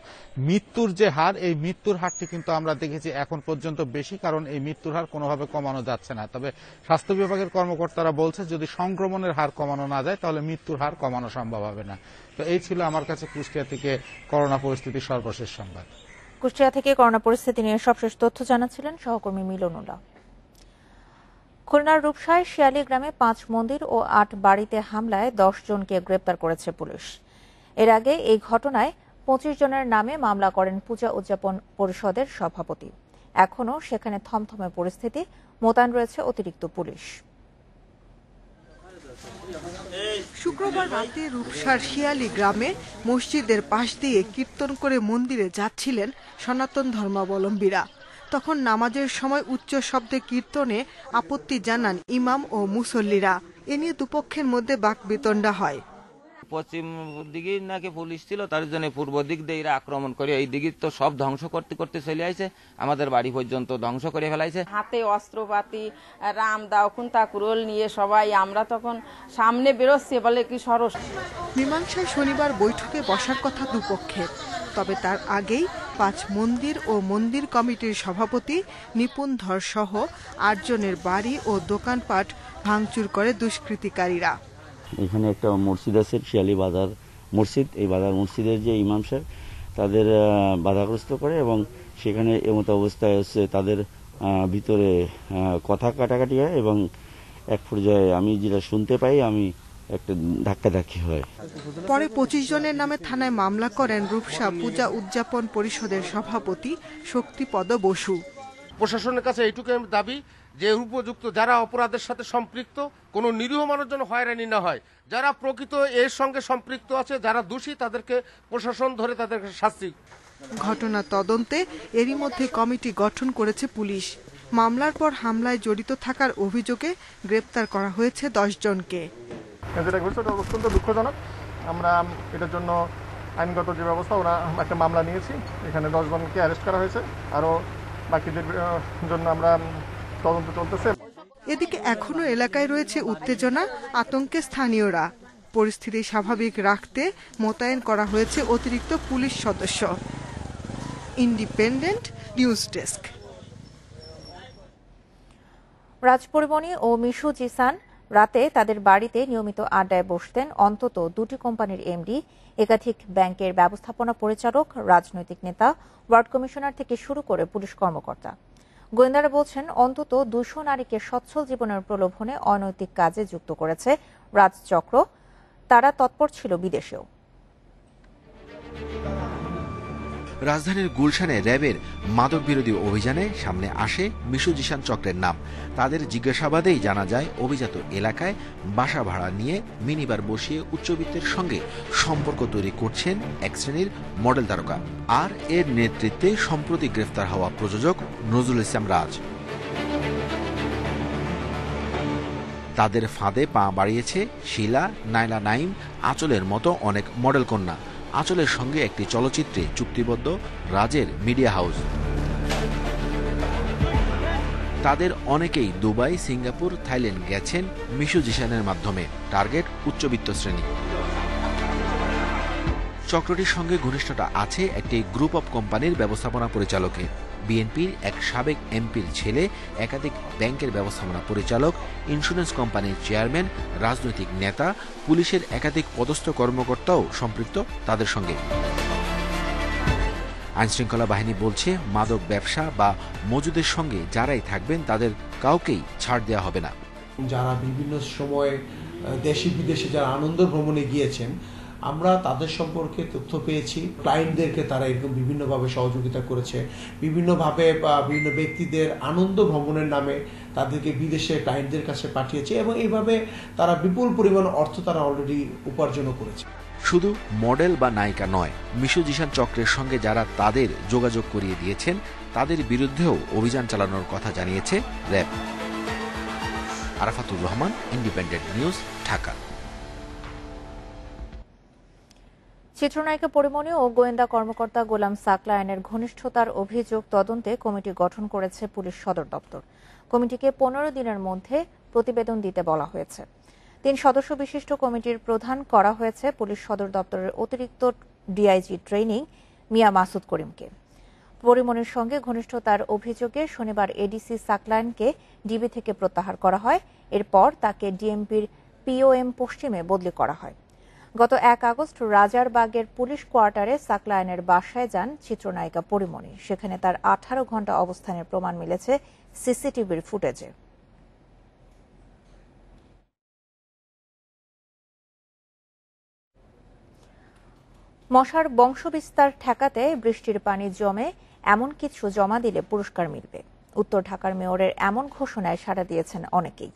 মৃত্যুর যে হার, এই মৃত্যুর হারটি কিন্তু আমরা দেখেছি এখন পর্যন্ত বেশি, কারণ এই মৃত্যুর হার কোনোভাবে কমানো যাচ্ছে না। তবে স্বাস্থ্য বিভাগের কর্মকর্তারা বলছে যদি সংক্রমণের হার কমানো না যায় তাহলে মৃত্যুর হার কমানো সম্ভব হবে না। তো এই ছিল আমার কাছে কুষ্টিয়া থেকে করোনা পরিস্থিতির সর্বশেষ সংবাদ। কুষ্টিয়া থেকে করোনা পরিস্থিতি নিয়ে সবশেষ তথ্য জানাচ্ছিলেন সহকর্মী মিলন উল্লাহ। খুলনার রূপসায় শিয়ালী গ্রামে 5 মন্দির ও 8 বাড়িতে হামলায় 10 জনকে গ্রেপ্তার করেছে পুলিশ। এর আগে এই ঘটনায় 25 জনের নামে মামলা করেন পূজা উদযাপন পরিষদের সভাপতি। এখনও সেখানে থমথমে পরিস্থিতি, মোতায়েন রয়েছে অতিরিক্ত পুলিশ। শুক্রবার রাতে রূপসার শিয়ালী গ্রামে মসজিদের পাশ দিয়ে কীর্তন করে মন্দিরে যাচ্ছিলেন সনাতন ধর্মাবলম্বীরা। তখন নামাজের সময় উচ্চ শব্দে কীর্তনে আপত্তি জানান ইমাম ও মুসল্লিরা। এ নিয়ে দুপক্ষের মধ্যে বাকবিতণ্ডা হয়। পশ্চিম দিকে নাকি পুলিশ ছিল, তার জন্য পূর্ব দিক দিয়ে এরা আক্রমণ করে এই দিকে তো সব ধ্বংস করতে করতে চলে আসে, আমাদের বাড়ি পর্যন্ত ধ্বংস করে ফেলাইছে। হাতে অস্ত্রপাতি, রাম দাও খুন্তা কুরল নিয়ে সবাই, আমরা তখন সামনে বেরোচ্ছি, বলে কি সরস। মীমাংসায় শনিবার বৈঠকে বসার কথা দুপক্ষের, তবে তার আগেই 5 মন্দির ও মন্দির কমিটির সভাপতি নিপুণ ধর সহ 8 জনের বাড়ি ও দোকানপাট ভাঙচুর করে দুষ্কৃতিকারীরা। এখানে একটা মসজিদ আছে, শিয়ালী বাজার মসজিদ। এই বাজার মসজিদের যে ইমাম সাহেব তাদের বাধাগ্রস্ত করে এবং সেখানে এমতো অবস্থায় হচ্ছে তাদের ভিতরে কথা কাটাকাটি হয় এবং এক পর্যায়ে আমি যেটা শুনতে পাই আমি একটা ধাক্কাধাক্কি হয়। পরে 25 জনের নামে থানায় মামলা করেন রূপসা পূজা উদযাপন পরিষদের সভাপতি শক্তিপদ বসু। প্রশাসনের কাছে এইটুকু দাবি যে উপযুক্ত যারা অপরাধের সাথে সম্পৃক্ত, কোনো নিরীহ মানুষ যেন হয়রানি না হয়, যারা প্রকৃত এর সঙ্গে সম্পৃক্ত আছে, যারা দোষী তাদেরকে প্রশাসন ধরে তাদেরকে শাস্তি। ঘটনা তদন্তে এরই মধ্যে কমিটি গঠন করেছে পুলিশ। মামলার পর হামলায় জড়িত থাকার অভিযোগে গ্রেপ্তার করা হয়েছে 10 জনকে। যেটা ঘটছে ওটা অত্যন্ত দুঃখজনক। আমরা এটার জন্য আইনগত যে ব্যবস্থা, ওরা একটা মামলা নিয়েছি, এখানে 10 জনকে অ্যারেস্ট করা হয়েছে, আরও বাকিদের জন্য আমরা তদন্ত চলতেছে। এদিকে এখনো এলাকায় রয়েছে উত্তেজনা, আতঙ্কে স্থানীয়রা। পরিস্থিতি স্বাভাবিক রাখতে মোতায়েন করা হয়েছে অতিরিক্ত পুলিশ সদস্য। Independent news desk. রাজপরিমণি ও মিশু জিসান রাতে তাদের বাড়িতে নিয়মিত আড্ডায় বসতেন অন্তত 2টি কোম্পানির এমডি, একাধিক ব্যাংকের ব্যবস্থাপনা পরিচালক, রাজনৈতিক নেতা, ওয়ার্ড কমিশনার থেকে শুরু করে পুলিশ কর্মকর্তা। গোয়েন্দারা বলছেন অন্তত 200 নারীকে সচ্ছল জীবনের প্রলোভনে অনৈতিক কাজে যুক্ত করেছে রাজচক্র। তারা তৎপর ছিল বিদেশেও। রাজধানীর গুলশানে র্যাবের মাদক বিরোধী অভিযানে সামনে আসে মিশু জিশান চক্রের নাম। তাদের জিজ্ঞাসাবাদেই জানা যায় অভিজাত এলাকায় বাসা ভাড়া নিয়ে মিনিবার বসিয়ে উচ্চবিত্তের সঙ্গে সম্পর্ক তৈরি করছেন এক শ্রেণীর মডেল তারকা। আর এর নেতৃত্বে সম্প্রতি গ্রেফতার হওয়া প্রযোজক নজরুল ইসলাম রাজ। তাদের ফাঁদে পা বাড়িয়েছে শিলা, নাইলা নাইম, আঁচলের মতো অনেক মডেল কন্যা। আঁচলের সঙ্গে একটি চলচ্চিত্রে চুক্তিবদ্ধ রাজের মিডিয়া হাউস। তাদের অনেকেই দুবাই, সিঙ্গাপুর, থাইল্যান্ড গেছেন মিশু জিশানের মাধ্যমে। টার্গেট উচ্চবিত্ত শ্রেণী। চক্রটির সঙ্গে ঘনিষ্ঠতা আছে একটি গ্রুপ অব কোম্পানির ব্যবস্থাপনা পরিচালকের। বিএনপির এক সাবেক এমপির ছেলে, একাধিক ব্যাংকের ব্যবস্থাপনা পরিচালক, ইন্স্যুরেন্স কোম্পানির চেয়ারম্যান, রাজনৈতিক নেতা, পুলিশের একাধিক পদস্থ কর্মকর্তাও সম্পৃক্ত তাদের সঙ্গে। আইনশৃঙ্খলা বাহিনী বলছে, মাদক ব্যবসা বা মজুদের সঙ্গে যারাই থাকবেন তাদের কাউকেই ছাড় দেওয়া হবে না। যারা বিভিন্ন সময় দেশি বিদেশে যারা আনন্দ ভ্রমণে গিয়েছেন, আমরা তাদের সম্পর্কে তথ্য পেয়েছি। ক্লায়েন্টদেরকে তারা এরকম বিভিন্নভাবে সহযোগিতা করেছে, বিভিন্নভাবে বিভিন্ন ব্যক্তিদের আনন্দ ভ্রমণের নামে তাদেরকে বিদেশে ক্লায়েন্টদের কাছে পাঠিয়েছে এবং এইভাবে তারা বিপুল পরিমাণ অর্থ তারা অলরেডি উপার্জনও করেছে। শুধু মডেল বা নায়িকা নয়, মিশু জিশান চক্রের সঙ্গে যারা তাদের যোগাযোগ করিয়ে দিয়েছেন তাদের বিরুদ্ধেও অভিযান চালানোর কথা জানিয়েছে RAB. Arafatur Rahman, independent news, Dhaka. চিত্রনায়িকা পরিমণি ও গোয়েন্দা কর্মকর্তা গোলাম সাকলায়েনের ঘনিষ্ঠতার অভিযোগ তদন্তে কমিটি গঠন করেছে পুলিশ সদর দপ্তর। কমিটিকে 15 দিনের মধ্যে প্রতিবেদন দিতে বলা হয়েছে। 3 সদস্য বিশিষ্ট কমিটির প্রধান করা হয়েছে পুলিশ সদর দপ্তরের অতিরিক্ত ডিআইজি ট্রেনিং মিয়া মাসুদ করিমকে। পরিমণির সঙ্গে ঘনিষ্ঠতার অভিযোগে শনিবার এডিসি সাকলায়েনকে ডিবি থেকে প্রত্যাহার করা হয়। এরপর তাকে ডিএমপির পিওএম পশ্চিমে বদলি করা হয়। গত 1 আগস্ট রাজারবাগের পুলিশ কোয়ার্টারে সাকলায়েনের বাসায় যান চিত্রনায়িকা পরিমণি। সেখানে তার 18 ঘণ্টা অবস্থানের প্রমাণ মিলেছে সিসিটিভির ফুটেজে। মশার বংশবিস্তার ঠেকাতে বৃষ্টির পানি জমে এমন কিছু জমা দিলে পুরস্কার মিলবে। উত্তর ঢাকার মেয়রের এমন ঘোষণায় সাড়া দিয়েছেন অনেকেই।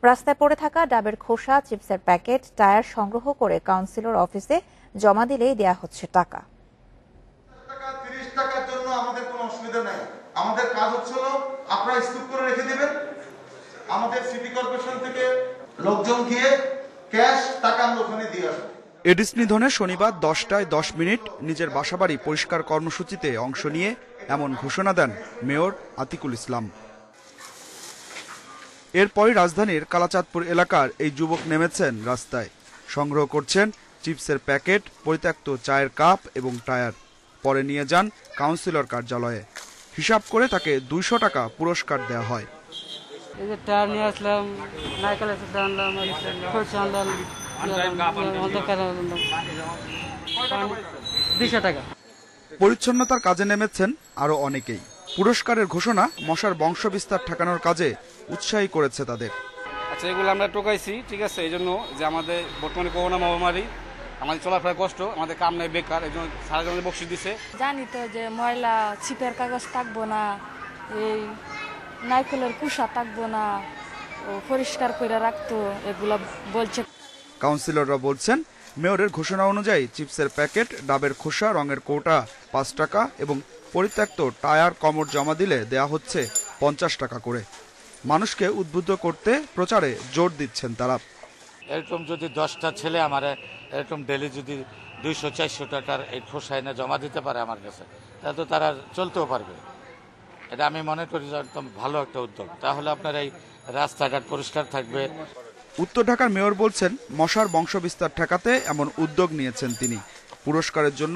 রাস্তায় পড়ে থাকা ডাবের খোসা, চিপসের প্যাকেট, টায়ার সংগ্রহ করে কাউন্সিলর অফিসে জমা দিলেই দেয়া হচ্ছে টাকা। 30 টাকার জন্য আমাদের কোনো অসুবিধা নাই। আমাদের কাজ হচ্ছে আপনারা স্তূপ করে রেখে দিবেন। আমাদের সিটি কর্পোরেশন থেকে লোকজন গিয়ে ক্যাশ টাকা আমরা ওখানে দিয়ে আসবো। এডিস নিধনে শনিবার 10টায় 10 মিনিট নিজের বাসাবাড়ি পরিষ্কার কর্মসূচিতে অংশ নিয়ে এমন ঘোষণা দেন মেয়র আতিকুল ইসলাম। এরপরই রাজধানীর কালাচাঁদপুর এলাকার এই যুবক নেমেছেন রাস্তায়। সংগ্রহ করছেন চিপসের প্যাকেট, পরিত্যক্ত চায়ের কাপ এবং টায়ার। পরে নিয়ে যান কাউন্সিলর কার্যালয়ে। হিসাব করে তাকে 200 টাকা পুরস্কার দেওয়া হয়। এই যে টায়ার নিয়ে আসলাম, নারকেল আনলাম, খরচা আনলাম, 200 টাকা। পরিচ্ছন্নতার কাজে নেমেছেন আরো অনেকেই। পুরস্কারের ঘোষণা মশার বংশবিস্তার ঠেকানোর কাজে উৎসাহী করেছে তাদের। আচ্ছা, এগুলো আমরা টোকাইছি, ঠিক আছে, এই জন্য যে আমাদের বর্তমানে করোনা মহামারী, আমাদের চলাফেরা কষ্ট, আমাদের কাম নাই, বেকার, এই জন্য সারা জন্য বকশিশ দিছে। জানি তো যে ময়লা ছিপের কাগজ থাকবো না, এই নারকেলের কুসা থাকবো না, ও পরিষ্কার করে রাখতো, এগুলো বলছে। কাউন্সিলররা বলছেন, মেয়রের ঘোষণা অনুযায়ী চিপসের প্যাকেট, ডাবের খোসা, রঙের কৌটা 5 টাকা এবং পরিত্যক্ত টায়ার কমর জমা দিলে দেয়া হচ্ছে 50 টাকা করে। মানুষকে উদ্বুদ্ধ করতে প্রচারে জোর দিচ্ছেন তারা। এরকম যদি 10টা ছেলে আমার এরকম ডেলি যদি 200-400 টাকার এই খোসা এনে জমা দিতে পারে আমার কাছে, তাহলে তো তারা চলতেও পারবে। এটা আমি মনে করি যে একদম ভালো একটা উদ্যোগ। তাহলে আপনার এই রাস্তাঘাট পরিষ্কার থাকবে। উত্তর ঢাকার মেয়র বলছেন, মশার বংশবিস্তার ঠেকাতে এমন উদ্যোগ নিয়েছেন তিনি। পুরস্কারের জন্য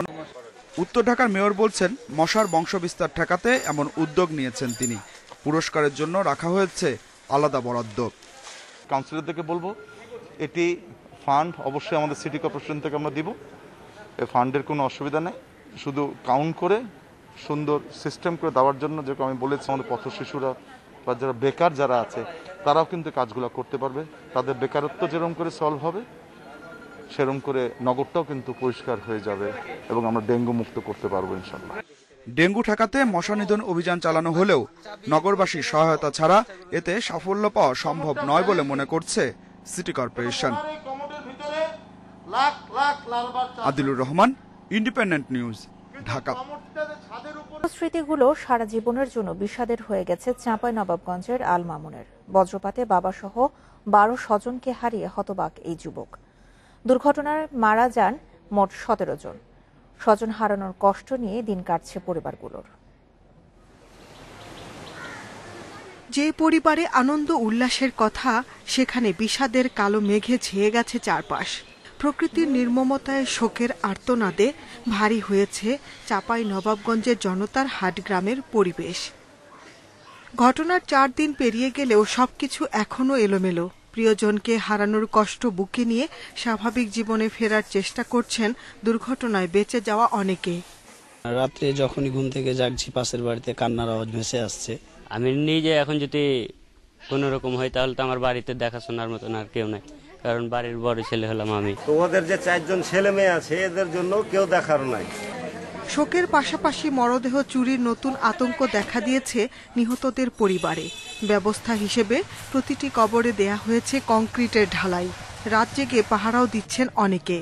উত্তর ঢাকার মেয়র বলছেন, মশার বংশবিস্তার ঠেকাতে এমন উদ্যোগ নিয়েছেন তিনি। পুরস্কারের জন্য রাখা হয়েছে আলাদা বরাদ্দ। কাউন্সিলরদেরকে বলবো, এটি ফান্ড অবশ্যই আমাদের সিটি কর্পোরেশন থেকে আমরা দিব। এই ফান্ডের কোনো অসুবিধা নেই, শুধু কাউন্ট করে সুন্দর সিস্টেম করে দেওয়ার জন্য, যেরকম আমি বলেছি, আমাদের পথ শিশুরা বা যারা বেকার যারা আছে তারাও কিন্তু কাজগুলো করতে পারবে। তাদের বেকারত্ব যেরকম করে সলভ হবে, সেরকম করে নগরটাও কিন্তু পরিষ্কার হয়ে যাবে এবং আমরা ডেঙ্গু মুক্ত করতে পারবো ইনশাআল্লাহ। ডেঙ্গু ঠেকাতে মশা নিধন অভিযান চালানো হলেও নগরবাসীর সহায়তা ছাড়া এতে সাফল্য পাওয়া সম্ভব নয় বলে মনে করছে city corporation. Adilur Rahman, independent news, Dhaka. স্মৃতিগুলো সারা জীবনের জন্য বিষাদের হয়ে গেছে চাঁপাইনবাবগঞ্জের আল মামুনের। বজ্রপাতে বাবাসহ 12 স্বজনকে হারিয়ে হতবাক এই যুবক। দুর্ঘটনায় মারা যান মোট 17 জন। স্বজন হারানোর কষ্ট নিয়ে দিন কাটছে পরিবারগুলোর। যে পরিবারে আনন্দ উল্লাসের কথা, সেখানে বিষাদের কালো মেঘে ছেয়ে গেছে চারপাশ। প্রকৃতির নির্মমতায় শোকের আর্তনাদে ভারী হয়েছে চাঁপাইনবাবগঞ্জের জনতার হাট গ্রামের পরিবেশ। ঘটনার 4 দিন পেরিয়ে গেলেও সবকিছু এখনো এলোমেলো। প্রিয়জনকে হারানোর কষ্ট বুকে নিয়ে স্বাভাবিক জীবনে ফেরার চেষ্টা করছেন দুর্ঘটনায় বেঁচে যাওয়া অনেকে। রাত্রে যখনই ঘুম থেকে জাগছি, পাশের বাড়িতে কান্নার আওয়াজ ভেসে আসছে। আমি নিজে এখন যদি কোনো রকম হয় তাহলে তো আমার বাড়িতে দেখাশোনার মতন আর কেউ নাই, কারণ বাড়ির বড় ছেলে হলাম আমি। তো ওদের যে 4 জন ছেলে মেয়ে আছে, এদের জন্য কেউ দেখার নাই। শোকের পাশাপাশি মরদেহ চুরির নতুন আতঙ্ক দেখা দিয়েছে নিহতদের পরিবারে। ব্যবস্থা হিসেবে প্রতিটি কবরে দেয়া হয়েছে কংক্রিটের ঢালাই। রাত জেগে পাহারাও দিচ্ছেন অনেকে।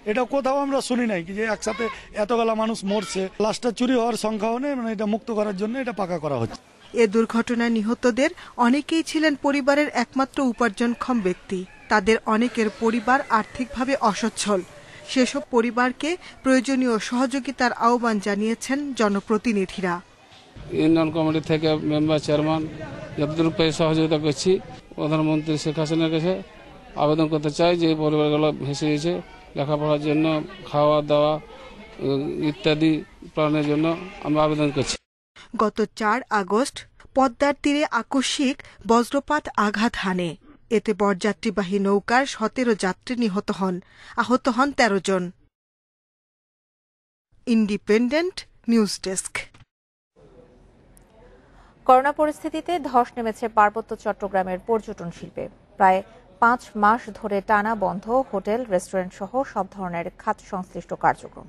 এটা কোথাও আমরা শুনি নাই যে একসাথে এতগুলা মানুষ মরছে, লাশটা চুরি হওয়ার সংখ্যাও নেই, মানে এটা মুক্ত করার জন্য এটা পাকা করা হচ্ছে। এ দুর্ঘটনায় নিহতদের অনেকেই ছিলেন পরিবারের একমাত্র উপার্জনক্ষম ব্যক্তি। তাদের অনেকের পরিবার আর্থিকভাবে অসচ্ছল। সেসব পরিবারকে প্রয়োজনীয় সহযোগিতার আহ্বান জানিয়েছেন জনপ্রতিনিধিরা। ইউনিয়ন কমিটি থেকে মেম্বার চেয়ারম্যান যতদূর পেয়ে সহযোগিতা করছি। প্রধানমন্ত্রী শেখ হাসিনার কাছে আবেদন করতে চাই যে পরিবারগুলো ভেসে গেছে, লেখাপড়ার জন্য, খাওয়া দাওয়া ইত্যাদি প্রাণের জন্য আমরা আবেদন করছি। গত 4 আগস্ট পদ্মার তীরে আকস্মিক বজ্রপাত আঘাত হানে। এতে বরযাত্রীবাহী নৌকার 17 যাত্রী নিহত হন, আহত হন 13 জন। Independent news desk. করোনা পরিস্থিতিতে ধস নেমেছে পার্বত্য চট্টগ্রামের পর্যটন শিল্পে। প্রায় 5 মাস ধরে টানা বন্ধ হোটেল, রেস্টুরেন্ট সহ সব ধরনের খাত সংশ্লিষ্ট কার্যক্রম।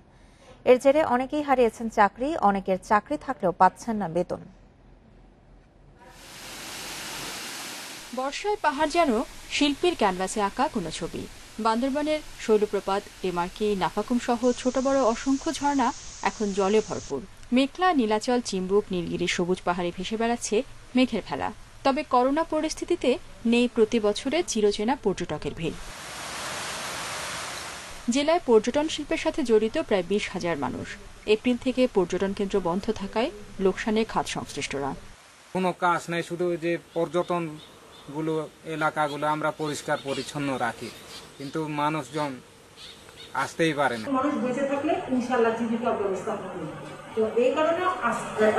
এর জেরে অনেকেই হারিয়েছেন চাকরি, অনেকের চাকরি থাকলেও পাচ্ছেন না বেতন। বর্ষায় পাহাড় যেন শিল্পীর ক্যানভাসে আঁকা কোনো ছবি। বান্দরবানের শৈলপ্রপাত, এমার্কি, নাফাকুম সহ ছোট বড় অসংখ্য ঝর্ণা এখন জলে ভরপুর। মেঘলা, নীলাচল, চিম্বুক, নীলগিরি সবুজ পাহাড়ে ভেসে বেড়াচ্ছে মেঘের ভেলা। তবে করোনা পরিস্থিতিতে নেই প্রতি বছরের চিরচেনা পর্যটকের ভিড়। জেলায় পর্যটন শিল্পের সাথে জড়িত প্রায় 20,000 মানুষ। এপ্রিল থেকে পর্যটন কেন্দ্র বন্ধ থাকায় লোকসানে খাত সংশ্লিষ্টরা। কোনো কাজ নেই, শুধু যে পর্যটন গুলো এলাকাগুলো আমরা পরিষ্কার পরিচ্ছন্ন রাখি, কিন্তু মানুষজন আসতেই পারে না। মানুষ বেঁচে থাকলে ইনশাআল্লাহ জীবিকার ব্যবস্থা হবে। তো এই কারণে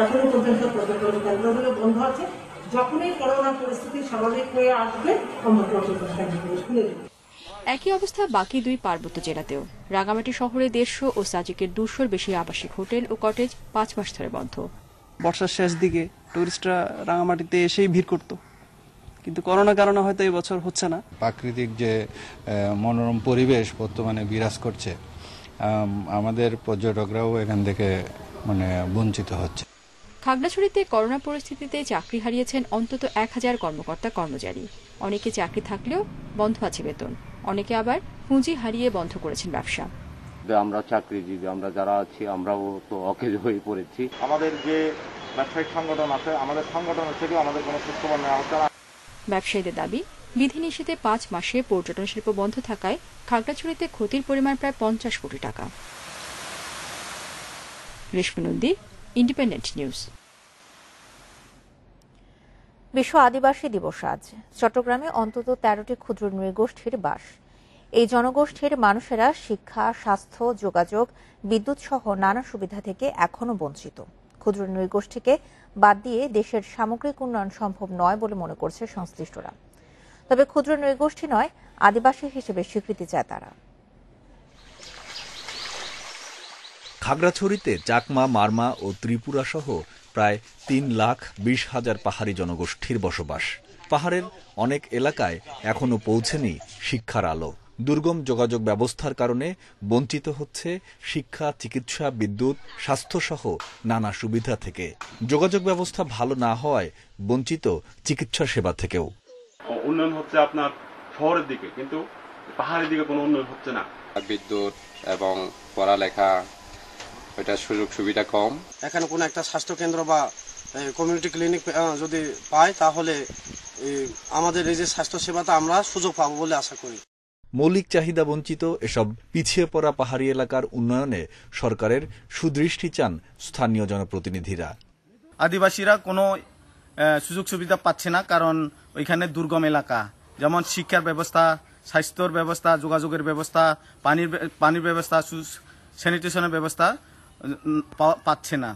এখনো পর্যন্ত পর্যটন কেন্দ্রগুলো বন্ধ আছে। যখনই করোনা পরিস্থিতি স্বাভাবিক হয়ে আসবে আমরা পর্যটন কেন্দ্রগুলো খুলে দেব। একই অবস্থা বাকি 2 পার্বত্য জেলাতেও। রাঙামাটি শহরে 150 ও সাজেকের 200-র বেশি আবাসিক হোটেল ও কটেজ 5 মাস ধরে বন্ধ। বর্ষার শেষ দিকে টুরিস্টরা রাঙামাটিতে এসেই ভিড় করত, কিন্তু করোনার কারণে হয়তো এই বছর হচ্ছে না। প্রাকৃতিক যে মনোরম পরিবেশ বর্তমানে বিরাজ করছে, আমাদের পর্যটকরাও এখান থেকে বঞ্চিত হচ্ছে। খাগড়াছড়িতে করোনা পরিস্থিতিতে চাকরি হারিয়েছেন অন্তত 1000 কর্মকর্তা কর্মচারী। অনেকে চাকরি থাকলেও বন্ধ আছে বেতন, অনেকে আবার পুঁজি হারিয়ে বন্ধ করেছেন ব্যবসা। আমরা চাকরিজীবী, আমরা যারা আছি আমরাও তো অকেজ হয়ে পড়েছি। আমাদের যে ব্যবসায়িক সংগঠন আছে, আমাদের সংগঠনের থেকে আমাদের কোনো খোঁজখবর নেওয়া হচ্ছে না। ব্যবসায়ীদের দাবি, বিধিনিষেধে 5 মাসে পর্যটন শিল্প বন্ধ থাকায় খাগড়াছড়িতে ক্ষতির পরিমাণ প্রায় 50 কোটি টাকা। রেশমি নন্দী, ইন্ডিপেন্ডেন্ট নিউজ। বিশ্ব আদিবাসী দিবস আজ। চট্টগ্রামে অন্তত 13টি ক্ষুদ্র নৃগোষ্ঠীর বাস। এই জনগোষ্ঠীর মানুষেরা শিক্ষা, স্বাস্থ্য, যোগাযোগ, বিদ্যুৎ সহ নানা সুবিধা থেকে এখনো বঞ্চিত। ক্ষুদ্র নৃগোষ্ঠীকে বাদ দিয়ে দেশের সামগ্রিক উন্নয়ন সম্ভব নয় বলে মনে করছে সংশ্লিষ্টরা। তবে ক্ষুদ্র নৃগোষ্ঠী নয়, আদিবাসী হিসেবে স্বীকৃতি চায় তারা। খাগড়াছড়িতে চাকমা, মারমা ও ত্রিপুরা সহ প্রায় 3,20,000 পাহাড়ি জনগোষ্ঠীর বসবাস। পাহাড়ের অনেক এলাকায় এখনো পৌঁছেনি শিক্ষার আলো। দুর্গম যোগাযোগ ব্যবস্থার কারণে বঞ্চিত হচ্ছে শিক্ষা, চিকিৎসা, বিদ্যুৎ, স্বাস্থ্যসহ নানা সুবিধা থেকে। যোগাযোগ ব্যবস্থা ভালো না হওয়ায় বঞ্চিত চিকিৎসা সেবা থেকেও। উন্নয়ন হচ্ছে আপনার শহরের দিকে, কিন্তু পাহাড়ের দিকে কোনো উন্নয়ন হচ্ছে না। বিদ্যুৎ এবং পড়ালেখা, এটার সুযোগ সুবিধা কম। এখানে কোনো একটা স্বাস্থ্য কেন্দ্র বা কমিউনিটি ক্লিনিক যদি পাই, তাহলে আমাদের এই যে স্বাস্থ্য সেবাটা আমরা সুযোগ পাবো বলে আশা করি। মৌলিক চাহিদা বঞ্চিত এসব পিছিয়ে পড়া পাহাড়ি এলাকার উন্নয়নে সরকারের সুদৃষ্টি চান স্থানীয় জনপ্রতিনিধিরা। আদিবাসীরা কোনো সুযোগ সুবিধা পাচ্ছে না, কারণ ওইখানে দুর্গম এলাকা, যেমন শিক্ষার ব্যবস্থা, স্বাস্থ্যর ব্যবস্থা, যোগাযোগের ব্যবস্থা, পানির ব্যবস্থা, স্যানিটেশনের ব্যবস্থা পাচ্ছে না।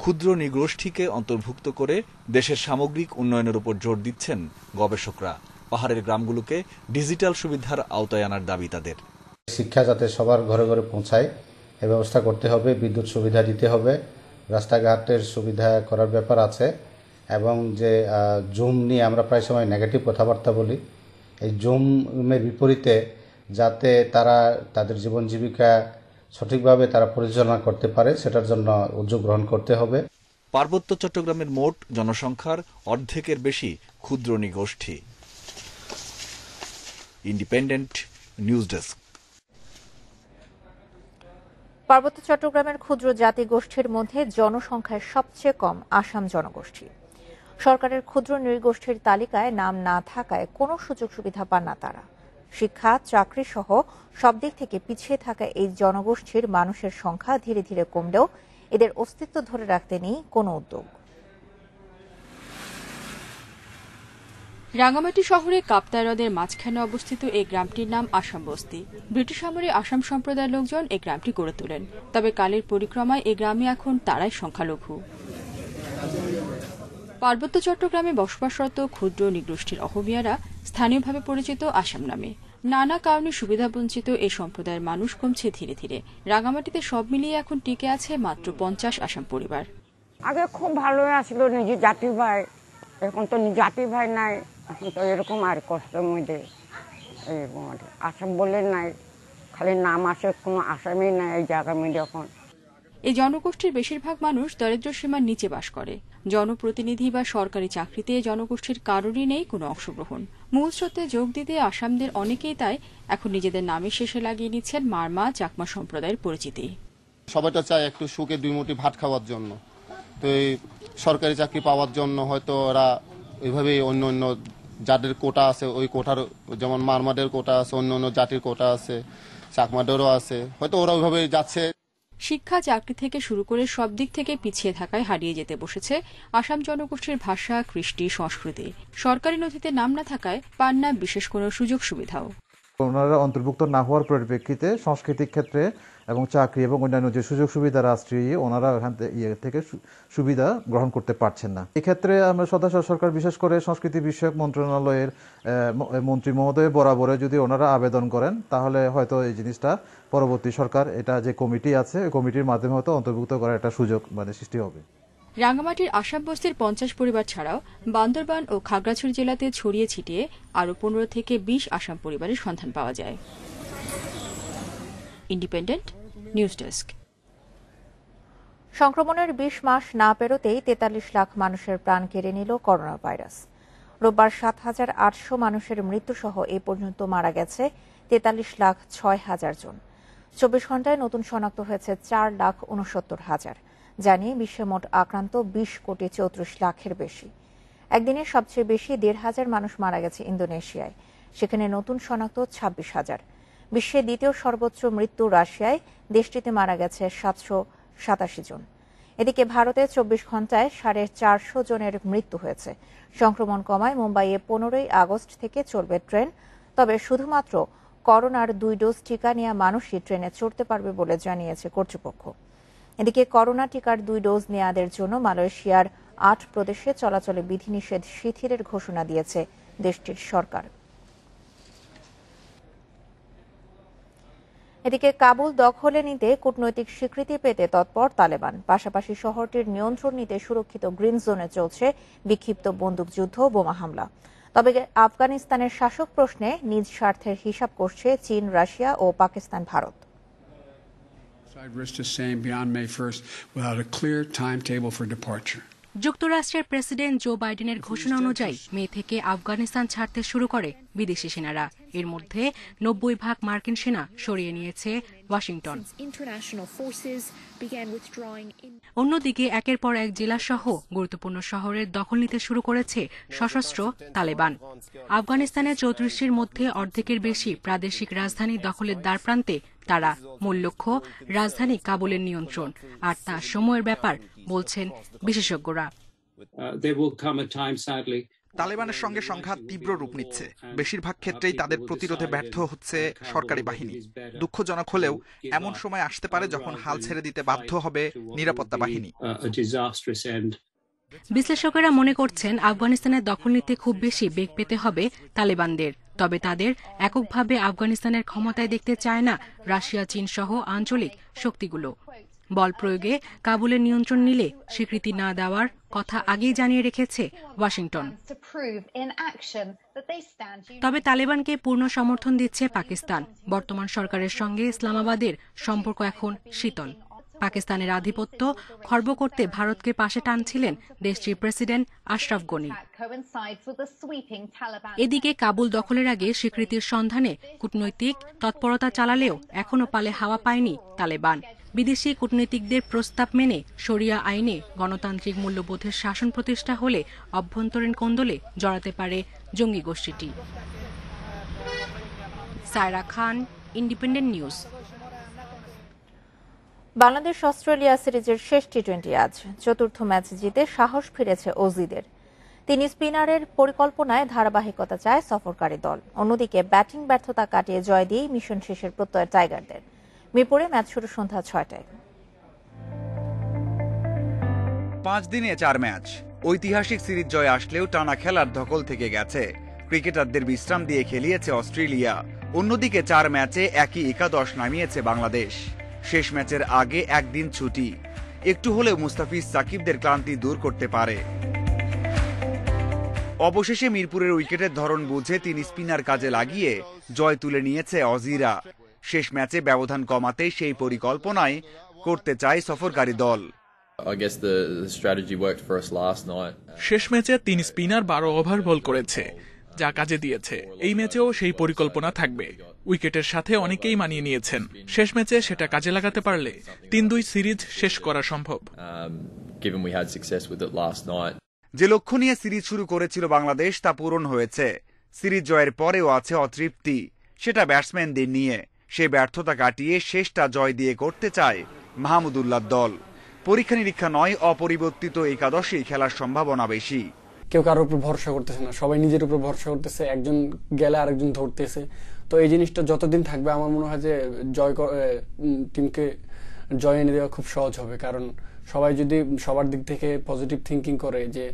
ক্ষুদ্র নৃগোষ্ঠীকে অন্তর্ভুক্ত করে দেশের সামগ্রিক উন্নয়নের উপর জোর দিচ্ছেন গবেষকরা। পাহাড়ের গ্রামগুলোকে ডিজিটাল সুবিধার আওতায় আনার দাবি তাদের। শিক্ষা যাতে সবার ঘরে ঘরে পৌঁছায় এ ব্যবস্থা করতে হবে, বিদ্যুৎ সুবিধা দিতে হবে, রাস্তাঘাটের সুবিধা করার ব্যাপার আছে, এবং যে জুম নিয়ে আমরা প্রায় সময় নেগেটিভ কথাবার্তা বলি, এই জুমের বিপরীতে যাতে তারা তাদের জীবন জীবিকা সঠিকভাবে তারা পরিচালনা করতে পারে, সেটার জন্য উদ্যোগ গ্রহণ করতে হবে। পার্বত্য চট্টগ্রামের মোট জনসংখ্যার অর্ধেকের বেশি ক্ষুদ্র নৃগোষ্ঠী। Independent news desk. পার্বত্য চট্টগ্রামের ক্ষুদ্র জাতিগোষ্ঠীর মধ্যে জনসংখ্যায় সবচেয়ে কম আসাম জনগোষ্ঠী। সরকারের ক্ষুদ্র নৃগোষ্ঠীর তালিকায় নাম না থাকায় কোনো সুযোগ সুবিধা পান না তারা। শিক্ষা, চাকরি সহ সব দিক থেকে পিছিয়ে থাকা এই জনগোষ্ঠীর মানুষের সংখ্যা ধীরে ধীরে কমলেও এদের অস্তিত্ব ধরে রাখতে নেই কোনো উদ্যোগ। রাঙ্গামাটি শহরে কাপ্তাই হ্রদের মাঝখানে অবস্থিত এই গ্রামটির নাম আসাম বস্তি। ব্রিটিশ আমলে আসাম সম্প্রদায়ের লোকজন এই গ্রামটি গড়ে তোলেন, তবে কালের পরিক্রমায় এই গ্রামে এখন তারাই সংখ্যালঘু। পার্বত্য চট্টগ্রামে বসবাসরত ক্ষুদ্র নৃগোষ্ঠীর অহমিয়ারা স্থানীয়ভাবে পরিচিত আসাম নামে। নানা কারণে সুবিধাবঞ্চিত এই সম্প্রদায়ের মানুষ কমছে ধীরে ধীরে। রাঙ্গামাটিতে সব মিলিয়ে এখন টিকে আছে মাত্র 50 আসাম পরিবার। আগে খুব ভালো আসলো নিজে জাতি ভাই, এখন তো জাতি ভাই নাই, এখন তো এরকম আর কষ্টের মধ্যে এরকম আসাম বলে নাই, খালি নাম আসে, কোনো আসামই নাই এই জায়গার মধ্যে। এখন এই জনগোষ্ঠীর বেশিরভাগ মানুষ দরিদ্র সীমার নিচে বাস করে। জনপ্রতিনিধি বা সরকারি চাকরিতে জনগোষ্ঠীর কারোরই নেই কোনো অংশগ্রহণ। মূল স্রোতে যোগ দিতে আসামদের অনেকেই তাই এখন নিজেদের নামের শেষে লাগিয়ে নিচ্ছেন মারমা, চাকমা সম্প্রদায়ের পরিচিতি। সবাই তো চায় একটু সুখে দুই মুঠি ভাত খাওয়ার জন্য, তো এই সরকারি চাকরি পাওয়ার জন্য হয়তো ওরা ওইভাবেই অন্য অন্য যাদের কোটা আছে, ওই কোটার, যেমন মারমাদের কোটা আছে, অন্য অন্য জাতির কোটা আছে, চাকমাদেরও আছে, হয়তো ওরা ওইভাবে যাচ্ছে। শিক্ষা, চাকরি থেকে শুরু করে সব দিক থেকে পিছিয়ে থাকায় হারিয়ে যেতে বসেছে আসাম জনগোষ্ঠীর ভাষা, কৃষ্টি, সংস্কৃতি। সরকারি নথিতে নাম না থাকায় পান না বিশেষ কোনো সুযোগ সুবিধাও। ওনারা অন্তর্ভুক্ত না হওয়ার পরিপ্রেক্ষিতে সাংস্কৃতিক ক্ষেত্রে এবং চাকরি এবং অন্যান্য যে সুযোগ সুবিধা রাষ্ট্রীয়, ওনারা ওখান থেকে সুবিধা গ্রহণ করতে পারছেন না। এক্ষেত্রে আমরা সদস্য সরকার, বিশেষ করে সংস্কৃতি বিষয়ক মন্ত্রণালয়ের মন্ত্রী মহোদয় বরাবরে যদি ওনারা আবেদন করেন, তাহলে হয়তো এই জিনিসটা পরবর্তী সরকার, এটা যে কমিটি আছে, ওই কমিটির মাধ্যমে হয়তো অন্তর্ভুক্ত করার একটা সুযোগ সৃষ্টি হবে। রাঙ্গামাটির আসাম বস্তির 50 পরিবার ছাড়াও বান্দরবান ও খাগড়াছড়ি জেলাতে ছড়িয়ে ছিটিয়ে আরও 15 থেকে 20 আসাম পরিবারের সন্ধান পাওয়া যায়। Independent news desk. সংক্রমণের 20 মাস না পেরোতেই 43 লাখ মানুষের প্রাণ কেড়ে নিল করোনা ভাইরাস। রোববার 7,800 মানুষের মৃত্যুসহ এ পর্যন্ত মারা গেছে 43,06,000 জন। 24 ঘন্টায় নতুন শনাক্ত হয়েছে 4,69,000, জানিয়ে বিশ্বে মোট আক্রান্ত 20,34 লাখের বেশি। একদিনে সবচেয়ে বেশি 1,500 মানুষ মারা গেছে ইন্দোনেশিয়ায়, সেখানে নতুন শনাক্ত 26,000। বিশ্বে দ্বিতীয় সর্বোচ্চ মৃত্যু রাশিয়ায়, দেশটিতে মারা গেছে 787 জন। এদিকে ভারতে 24 ঘন্টায় 450 জনের মৃত্যু হয়েছে। সংক্রমণ কমায় মুম্বাইয়ে 15ই আগস্ট থেকে চলবে ট্রেন, তবে শুধুমাত্র করোনার 2 ডোজ টিকা নেওয়া মানুষই ট্রেনে চড়তে পারবে বলে জানিয়েছে কর্তৃপক্ষ। এদিকে করোনা টিকার 2 ডোজ নেওয়াদের জন্য মালয়েশিয়ার 8 প্রদেশে চলাচলে বিধিনিষেধ শিথিলের ঘোষণা দিয়েছে দেশটির সরকার। এদিকে কাবুল দখলে নিতে কূটনৈতিক স্বীকৃতি পেতে তৎপর তালেবান। পাশাপাশি শহরটির নিয়ন্ত্রণ নিতে সুরক্ষিত গ্রিন জোনে চলছে বিক্ষিপ্ত বন্দুকযুদ্ধ, বোমা হামলা। তবে আফগানিস্তানের শাসক প্রশ্নে নিজ স্বার্থের হিসাব করছে চীন, রাশিয়া ও পাকিস্তান, ভারত। যুক্তরাষ্ট্রের প্রেসিডেন্ট জো বাইডেনের ঘোষণা অনুযায়ী মে থেকে আফগানিস্তান ছাড়তে শুরু করে বিদেশি সেনারা। এর মধ্যে 90% মার্কিন সেনা সরিয়ে নিয়েছে ওয়াশিংটন। অন্যদিকে একের পর এক জেলাসহ গুরুত্বপূর্ণ শহরের দখল নিতে শুরু করেছে সশস্ত্র তালেবান। আফগানিস্তানের 34টির মধ্যে অর্ধেকের বেশি প্রাদেশিক রাজধানী দখলের দ্বারপ্রান্তে তারা। মূল লক্ষ্য রাজধানী কাবুলের নিয়ন্ত্রণ, আর তা সময়ের ব্যাপার বলছেন বিশেষজ্ঞরা। তালেবানের সঙ্গে সংঘাত তীব্র রূপ নিচ্ছে। বেশিরভাগ ক্ষেত্রেই তাদের প্রতিরোধে ব্যর্থ হচ্ছে সরকারি বাহিনী। দুঃখজনক হলেও এমন সময় আসতে পারে যখন হাল ছেড়ে দিতে বাধ্য হবে নিরাপত্তা বাহিনী। বিশ্লেষকেরা মনে করছেন আফগানিস্তানের দখল নিতে খুব বেশি বেগ পেতে হবে তালেবানদের। তবে তাদের এককভাবে আফগানিস্তানের ক্ষমতায় দেখতে চায় না রাশিয়া, চীন সহ আঞ্চলিক শক্তিগুলো। বল প্রয়োগে কাবুলের নিয়ন্ত্রণ নিলে স্বীকৃতি না দেওয়ার কথা আগেই জানিয়ে রেখেছে ওয়াশিংটন। তবে তালেবানকে পূর্ণ সমর্থন দিচ্ছে পাকিস্তান। বর্তমান সরকারের সঙ্গে ইসলামাবাদের সম্পর্ক এখন শীতল। পাকিস্তানের আধিপত্য খর্ব করতে ভারতকে পাশে টানছিলেন দেশটির প্রেসিডেন্ট আশরাফ গনি। এদিকে কাবুল দখলের আগে স্বীকৃতির সন্ধানে কূটনৈতিক তৎপরতা চালালেও এখনো পালে হাওয়া পায়নি তালেবান। বিদেশি কূটনীতিকদের প্রস্তাব মেনে শরিয়া আইনে গণতান্ত্রিক মূল্যবোধের শাসন প্রতিষ্ঠা হলে অভ্যন্তরীণ কোন্দলে জড়াতে পারে জঙ্গি গোষ্ঠীটি। সায়রা খান, ইন্ডিপেন্ডেন্ট নিউজ। বাংলাদেশ অস্ট্রেলিয়া সিরিজের শেষ টি-20 আজ। চতুর্থ ম্যাচ জিতে সাহস ফিরেছে অজিদের। তিনি স্পিনারের পরিকল্পনায় ধারাবাহিকতা চায় সফরকারী দল। অন্যদিকে ব্যাটিং ব্যর্থতা কাটিয়ে জয় দিয়েই মিশন শেষের প্রত্যয় টাইগারদের। মিরপুরে ম্যাচ শুরু সন্ধ্যা 6টায়। 5 দিনে 4 ম্যাচ। ঐতিহাসিক সিরিজ জয় আসলেও টানা খেলার ধকল থেকে গেছে। ক্রিকেটারদের বিশ্রাম দিয়ে খেলিয়েছে অস্ট্রেলিয়া। অন্যদিকে 4 ম্যাচে একই একাদশ নামিয়েছে বাংলাদেশ। শেষ ম্যাচের আগে একদিন ছুটি একটু হলেও মুস্তাফিজ সাকিবদের ক্লান্তি দূর করতে পারে। অবশেষে মিরপুরের উইকেটের ধরন বুঝে তিনি স্পিনার কাজে লাগিয়ে জয় তুলে নিয়েছে অজিরা। শেষ ম্যাচে ব্যবধান কমাতে সেই পরিকল্পনায় করতে চায় সফরকারী দল। শেষ ম্যাচে 3 স্পিনার 12 ওভার বল করেছে, যা কাজে দিয়েছে। এই ম্যাচেও সেই পরিকল্পনা থাকবে। উইকেটের সাথে অনেকেই মানিয়ে নিয়েছেন। শেষ ম্যাচে সেটা কাজে লাগাতে পারলে 3-2 সিরিজ শেষ করা সম্ভব। যে লক্ষ্য নিয়ে সিরিজ শুরু করেছিল বাংলাদেশ তা পূরণ হয়েছে। সিরিজ জয়ের পরেও আছে অতৃপ্তি, সেটা ব্যাটসম্যানদের নিয়ে। সেই ব্যর্থতা কাটিয়ে শেষটা জয় দিয়ে করতে চায় মাহমুদুল্লাহর দল। পরীক্ষা নিরীক্ষা নয়, অপরিবর্তিত একাদশেই খেলার সম্ভাবনা বেশি। কেউ কারোর উপর ভরসা করতেছে না, সবাই নিজের উপর ভরসা করতেছে। একজন গেলে আরেকজন ধরতেছে। তো এই জিনিসটা যতদিন থাকবে আমার মনে হয় যে টিমকে জয় এনে দেওয়া খুব সহজ হবে। কারণ সবাই যদি সবার দিক থেকে পজিটিভ থিঙ্কিং করে যে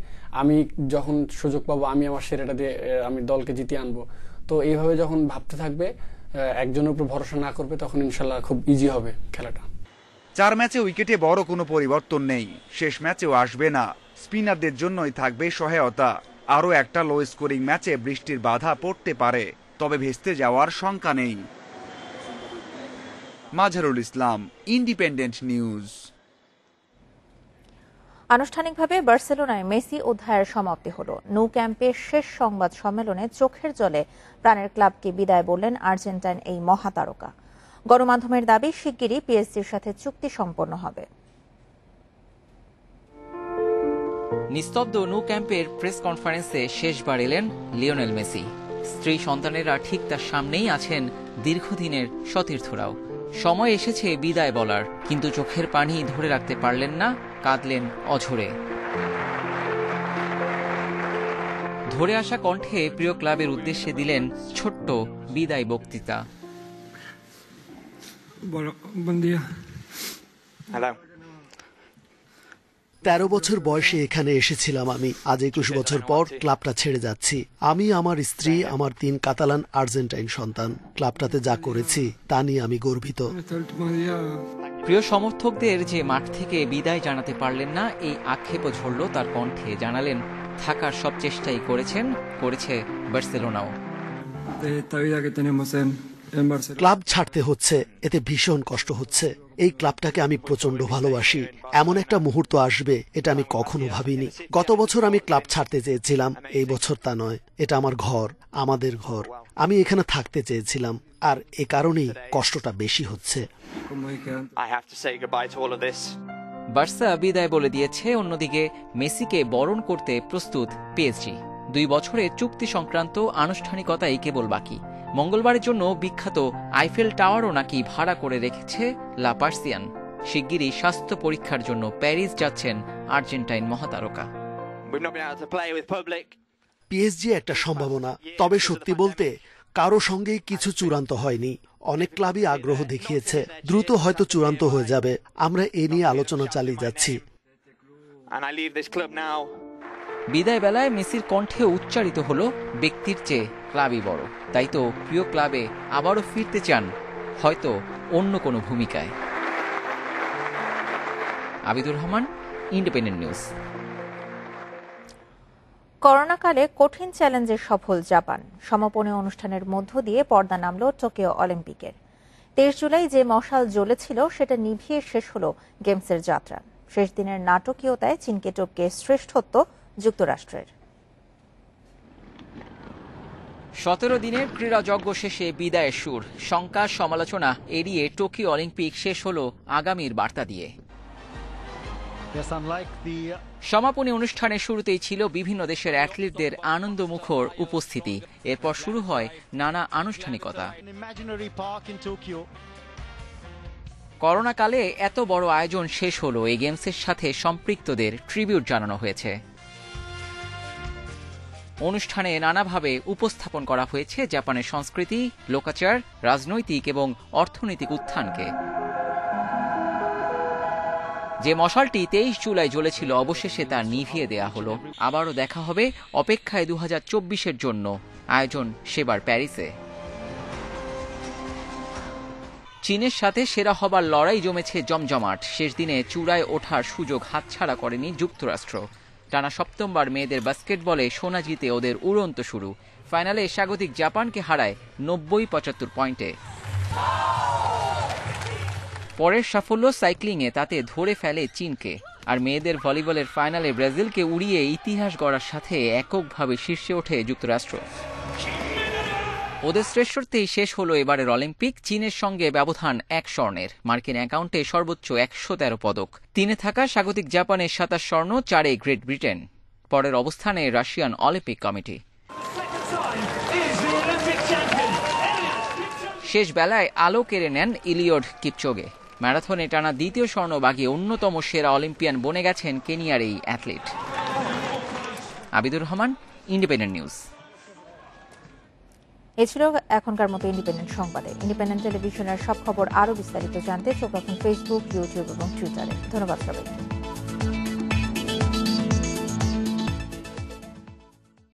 আমি যখন সুযোগ পাবো আমি আমার সেরাটা দিয়ে আমি দলকে জিতিয়ে আনবো, তো এইভাবে যখন ভাবতে থাকবে, একজনের উপর ভরসা না করবে, তখন ইনশাল্লাহ খুব ইজি হবে খেলাটা। 4 ম্যাচে উইকেটে বড় কোনো পরিবর্তন নেই। শেষ ম্যাচেও আসবে না। স্পিনারদের জন্যই থাকবে সহায়তা। আরও একটা লো স্কোরিং ম্যাচে বৃষ্টির বাধা পড়তে পারে, তবে ভেস্তে যাওয়ার শঙ্কা নেই। Mazharul Islam, independent news. আনুষ্ঠানিকভাবে বার্সেলোনায় মেসি অধ্যায়ের সমাপ্তি হলো। ন্যু ক্যাম্পের শেষ সংবাদ সম্মেলনে চোখের জলে প্রাণের ক্লাবকে বিদায় বললেন আর্জেন্টাইন এই মহাতারকা। গণমাধ্যমের দাবি, শিগগিরই পিএসজির সাথে চুক্তি সম্পন্ন হবে। নিস্তব্ধ ন্যু ক্যাম্পের প্রেস কনফারেন্সে শেষবার এলেন লিওনেল মেসি। স্ত্রী সন্তানেরা ঠিক তার সামনেই আছেন, দীর্ঘদিনের সতীর্থরাও। সময় এসেছে বিদায় বলার, কিন্তু চোখের পানি ধরে রাখতে পারলেন না, কাঁদলেন অঝরে। ধরে আসা কণ্ঠে প্রিয় ক্লাবের উদ্দেশ্যে দিলেন ছোট্ট বিদায় বক্তৃতা। 13 বছর বয়সে এখানে এসেছিলাম আমি। আজ 21 বছর পর ক্লাবটা ছেড়ে যাচ্ছি। আমি, আমার স্ত্রী, আমার 3 কাতালান আর্জেন্টাইন সন্তান। ক্লাবটাতে যা করেছি তা নিয়ে আমি গর্বিত। প্রিয় সমর্থকদের যে মাঠ থেকে বিদায় জানাতে পারলেন না, এই আক্ষেপও ঝরল তার কণ্ঠে। জানালেন থাকার সব চেষ্টাই করেছে বার্সেলোনাও। ক্লাব ছাড়তে হচ্ছে, এতে ভীষণ কষ্ট হচ্ছে। এই ক্লাবটাকে আমি প্রচন্ড ভালোবাসি। এমন একটা মুহূর্ত আসবে এটা আমি কখনো ভাবিনি। গত বছর আমি ক্লাব ছাড়তে চেয়েছিলাম, এই বছর তা নয়। এটা আমার ঘর, আমাদের ঘর। আমি এখানে থাকতে চেয়েছিলাম, আর এ কারণেই কষ্টটা বেশি হচ্ছে। বার্সা বিদায় বলে দিয়েছে, অন্যদিকে মেসিকে বরণ করতে প্রস্তুত পিএসজি। 2 বছরের চুক্তি সংক্রান্ত আনুষ্ঠানিকতাই কেবল বাকি। মঙ্গলবারের জন্য বিখ্যাত আইফেল টাওয়ারও নাকি ভাড়া করে রেখেছে লা পার্সিয়ান। শিগগিরই স্বাস্থ্য পরীক্ষার জন্য প্যারিস যাচ্ছেন আর্জেন্টাইন মহাতারকা। পিএসজি একটা সম্ভাবনা, তবে সত্যি বলতে কারো সঙ্গেই কিছু চূড়ান্ত হয়নি। অনেক ক্লাবই আগ্রহ দেখিয়েছে, দ্রুত হয়তো চূড়ান্ত হয়ে যাবে। আমরা এ নিয়ে আলোচনা চালিয়ে যাচ্ছি। বিদায় বেলায় মেসির কণ্ঠে উচ্চারিত হলো, ব্যক্তির চেয়ে ক্লাবই বড়। তাই তো প্রিয় ক্লাবে আবারও ফিরতে চান, হয়তো অন্য কোনো ভূমিকায়। Abidur Rahman, independent news. করোনাকালে কঠিন চ্যালেঞ্জে সফল জাপান। সমাপনী অনুষ্ঠানের মধ্য দিয়ে পর্দা নামল টোকিও অলিম্পিকের। 23 জুলাই যে মশাল জ্বলেছিল সেটা নিভিয়ে শেষ হলো গেমসের যাত্রা। শেষ দিনের নাটকীয়তায় চীনকে টপকে শ্রেষ্ঠত্ব যুক্তরাষ্ট্রের। 17 দিনের ক্রীড়াযজ্ঞ শেষে বিদায়ের সুর। শঙ্কা সমালোচনা এড়িয়ে টোকিও অলিম্পিক শেষ হলো আগামীর বার্তা দিয়ে। সমাপনী অনুষ্ঠানের শুরুতেই ছিল বিভিন্ন দেশের অ্যাথলিটদের আনন্দমুখর উপস্থিতি। এরপর শুরু হয় নানা আনুষ্ঠানিকতা। করোনাকালে এত বড় আয়োজন শেষ হলো, এই গেমসের সাথে সম্পৃক্তদের ট্রিবিউট জানানো হয়েছে। অনুষ্ঠানে নানাভাবে উপস্থাপন করা হয়েছে জাপানের সংস্কৃতি, লোকাচার, রাজনৈতিক এবং অর্থনৈতিক উত্থানকে। যে মশালটি 23 জুলাই জ্বলেছিল, অবশেষে তা নিভিয়ে দেয়া হলো। আবারও দেখা হবে, অপেক্ষায় 2024-এর জন্য। আয়োজন সেবার প্যারিসে। চীনের সাথে সেরা হবার লড়াই জমেছে জমজমাট। শেষ দিনে চূড়ায় ওঠার সুযোগ হাতছাড়া করেনি যুক্তরাষ্ট্র। টানা 7বার মেয়েদের বাস্কেটবলে সোনা জিতে ওদের উড়ন্ত শুরু। ফাইনালে স্বাগতিক জাপানকে হারায় 90-75 পয়েন্টে। পরের সাফল্য সাইক্লিংয়ে, তাতে ধরে ফেলে চীনকে। আর মেয়েদের ভলিবলের ফাইনালে ব্রাজিলকে উড়িয়ে ইতিহাস গড়ার সাথে এককভাবে শীর্ষে ওঠে যুক্তরাষ্ট্র। ওদের শ্রেষ্ঠত্বেই শেষ হলো এবারের অলিম্পিক। চীনের সঙ্গে ব্যবধান 1 স্বর্ণের। মার্কিন অ্যাকাউন্টে সর্বোচ্চ 113 পদক। 3-এ থাকা স্বাগতিক জাপানের 27 স্বর্ণ, 4-এ গ্রেট ব্রিটেন। পরের অবস্থানে রাশিয়ান অলিম্পিক কমিটি। শেষ বেলায় আলো কেড়ে নেন ইলিয়ড কিপচোগে। ম্যারাথনে টানা 2য় স্বর্ণ বাগিয়ে অন্যতম সেরা অলিম্পিয়ান বনে গেছেন কেনিয়ার এই athlete. Abidur Rahman, independent news. এ ছিল এখনকার মতো ইন্ডিপেন্ডেন্ট সংবাদে। ইন্ডিপেন্ডেন্ট টেলিভিশনের সব খবর আরও বিস্তারিত জানতে চোখ রাখুন ফেসবুক, ইউটিউব এবং টুইটারে। ধন্যবাদ সবাইকে।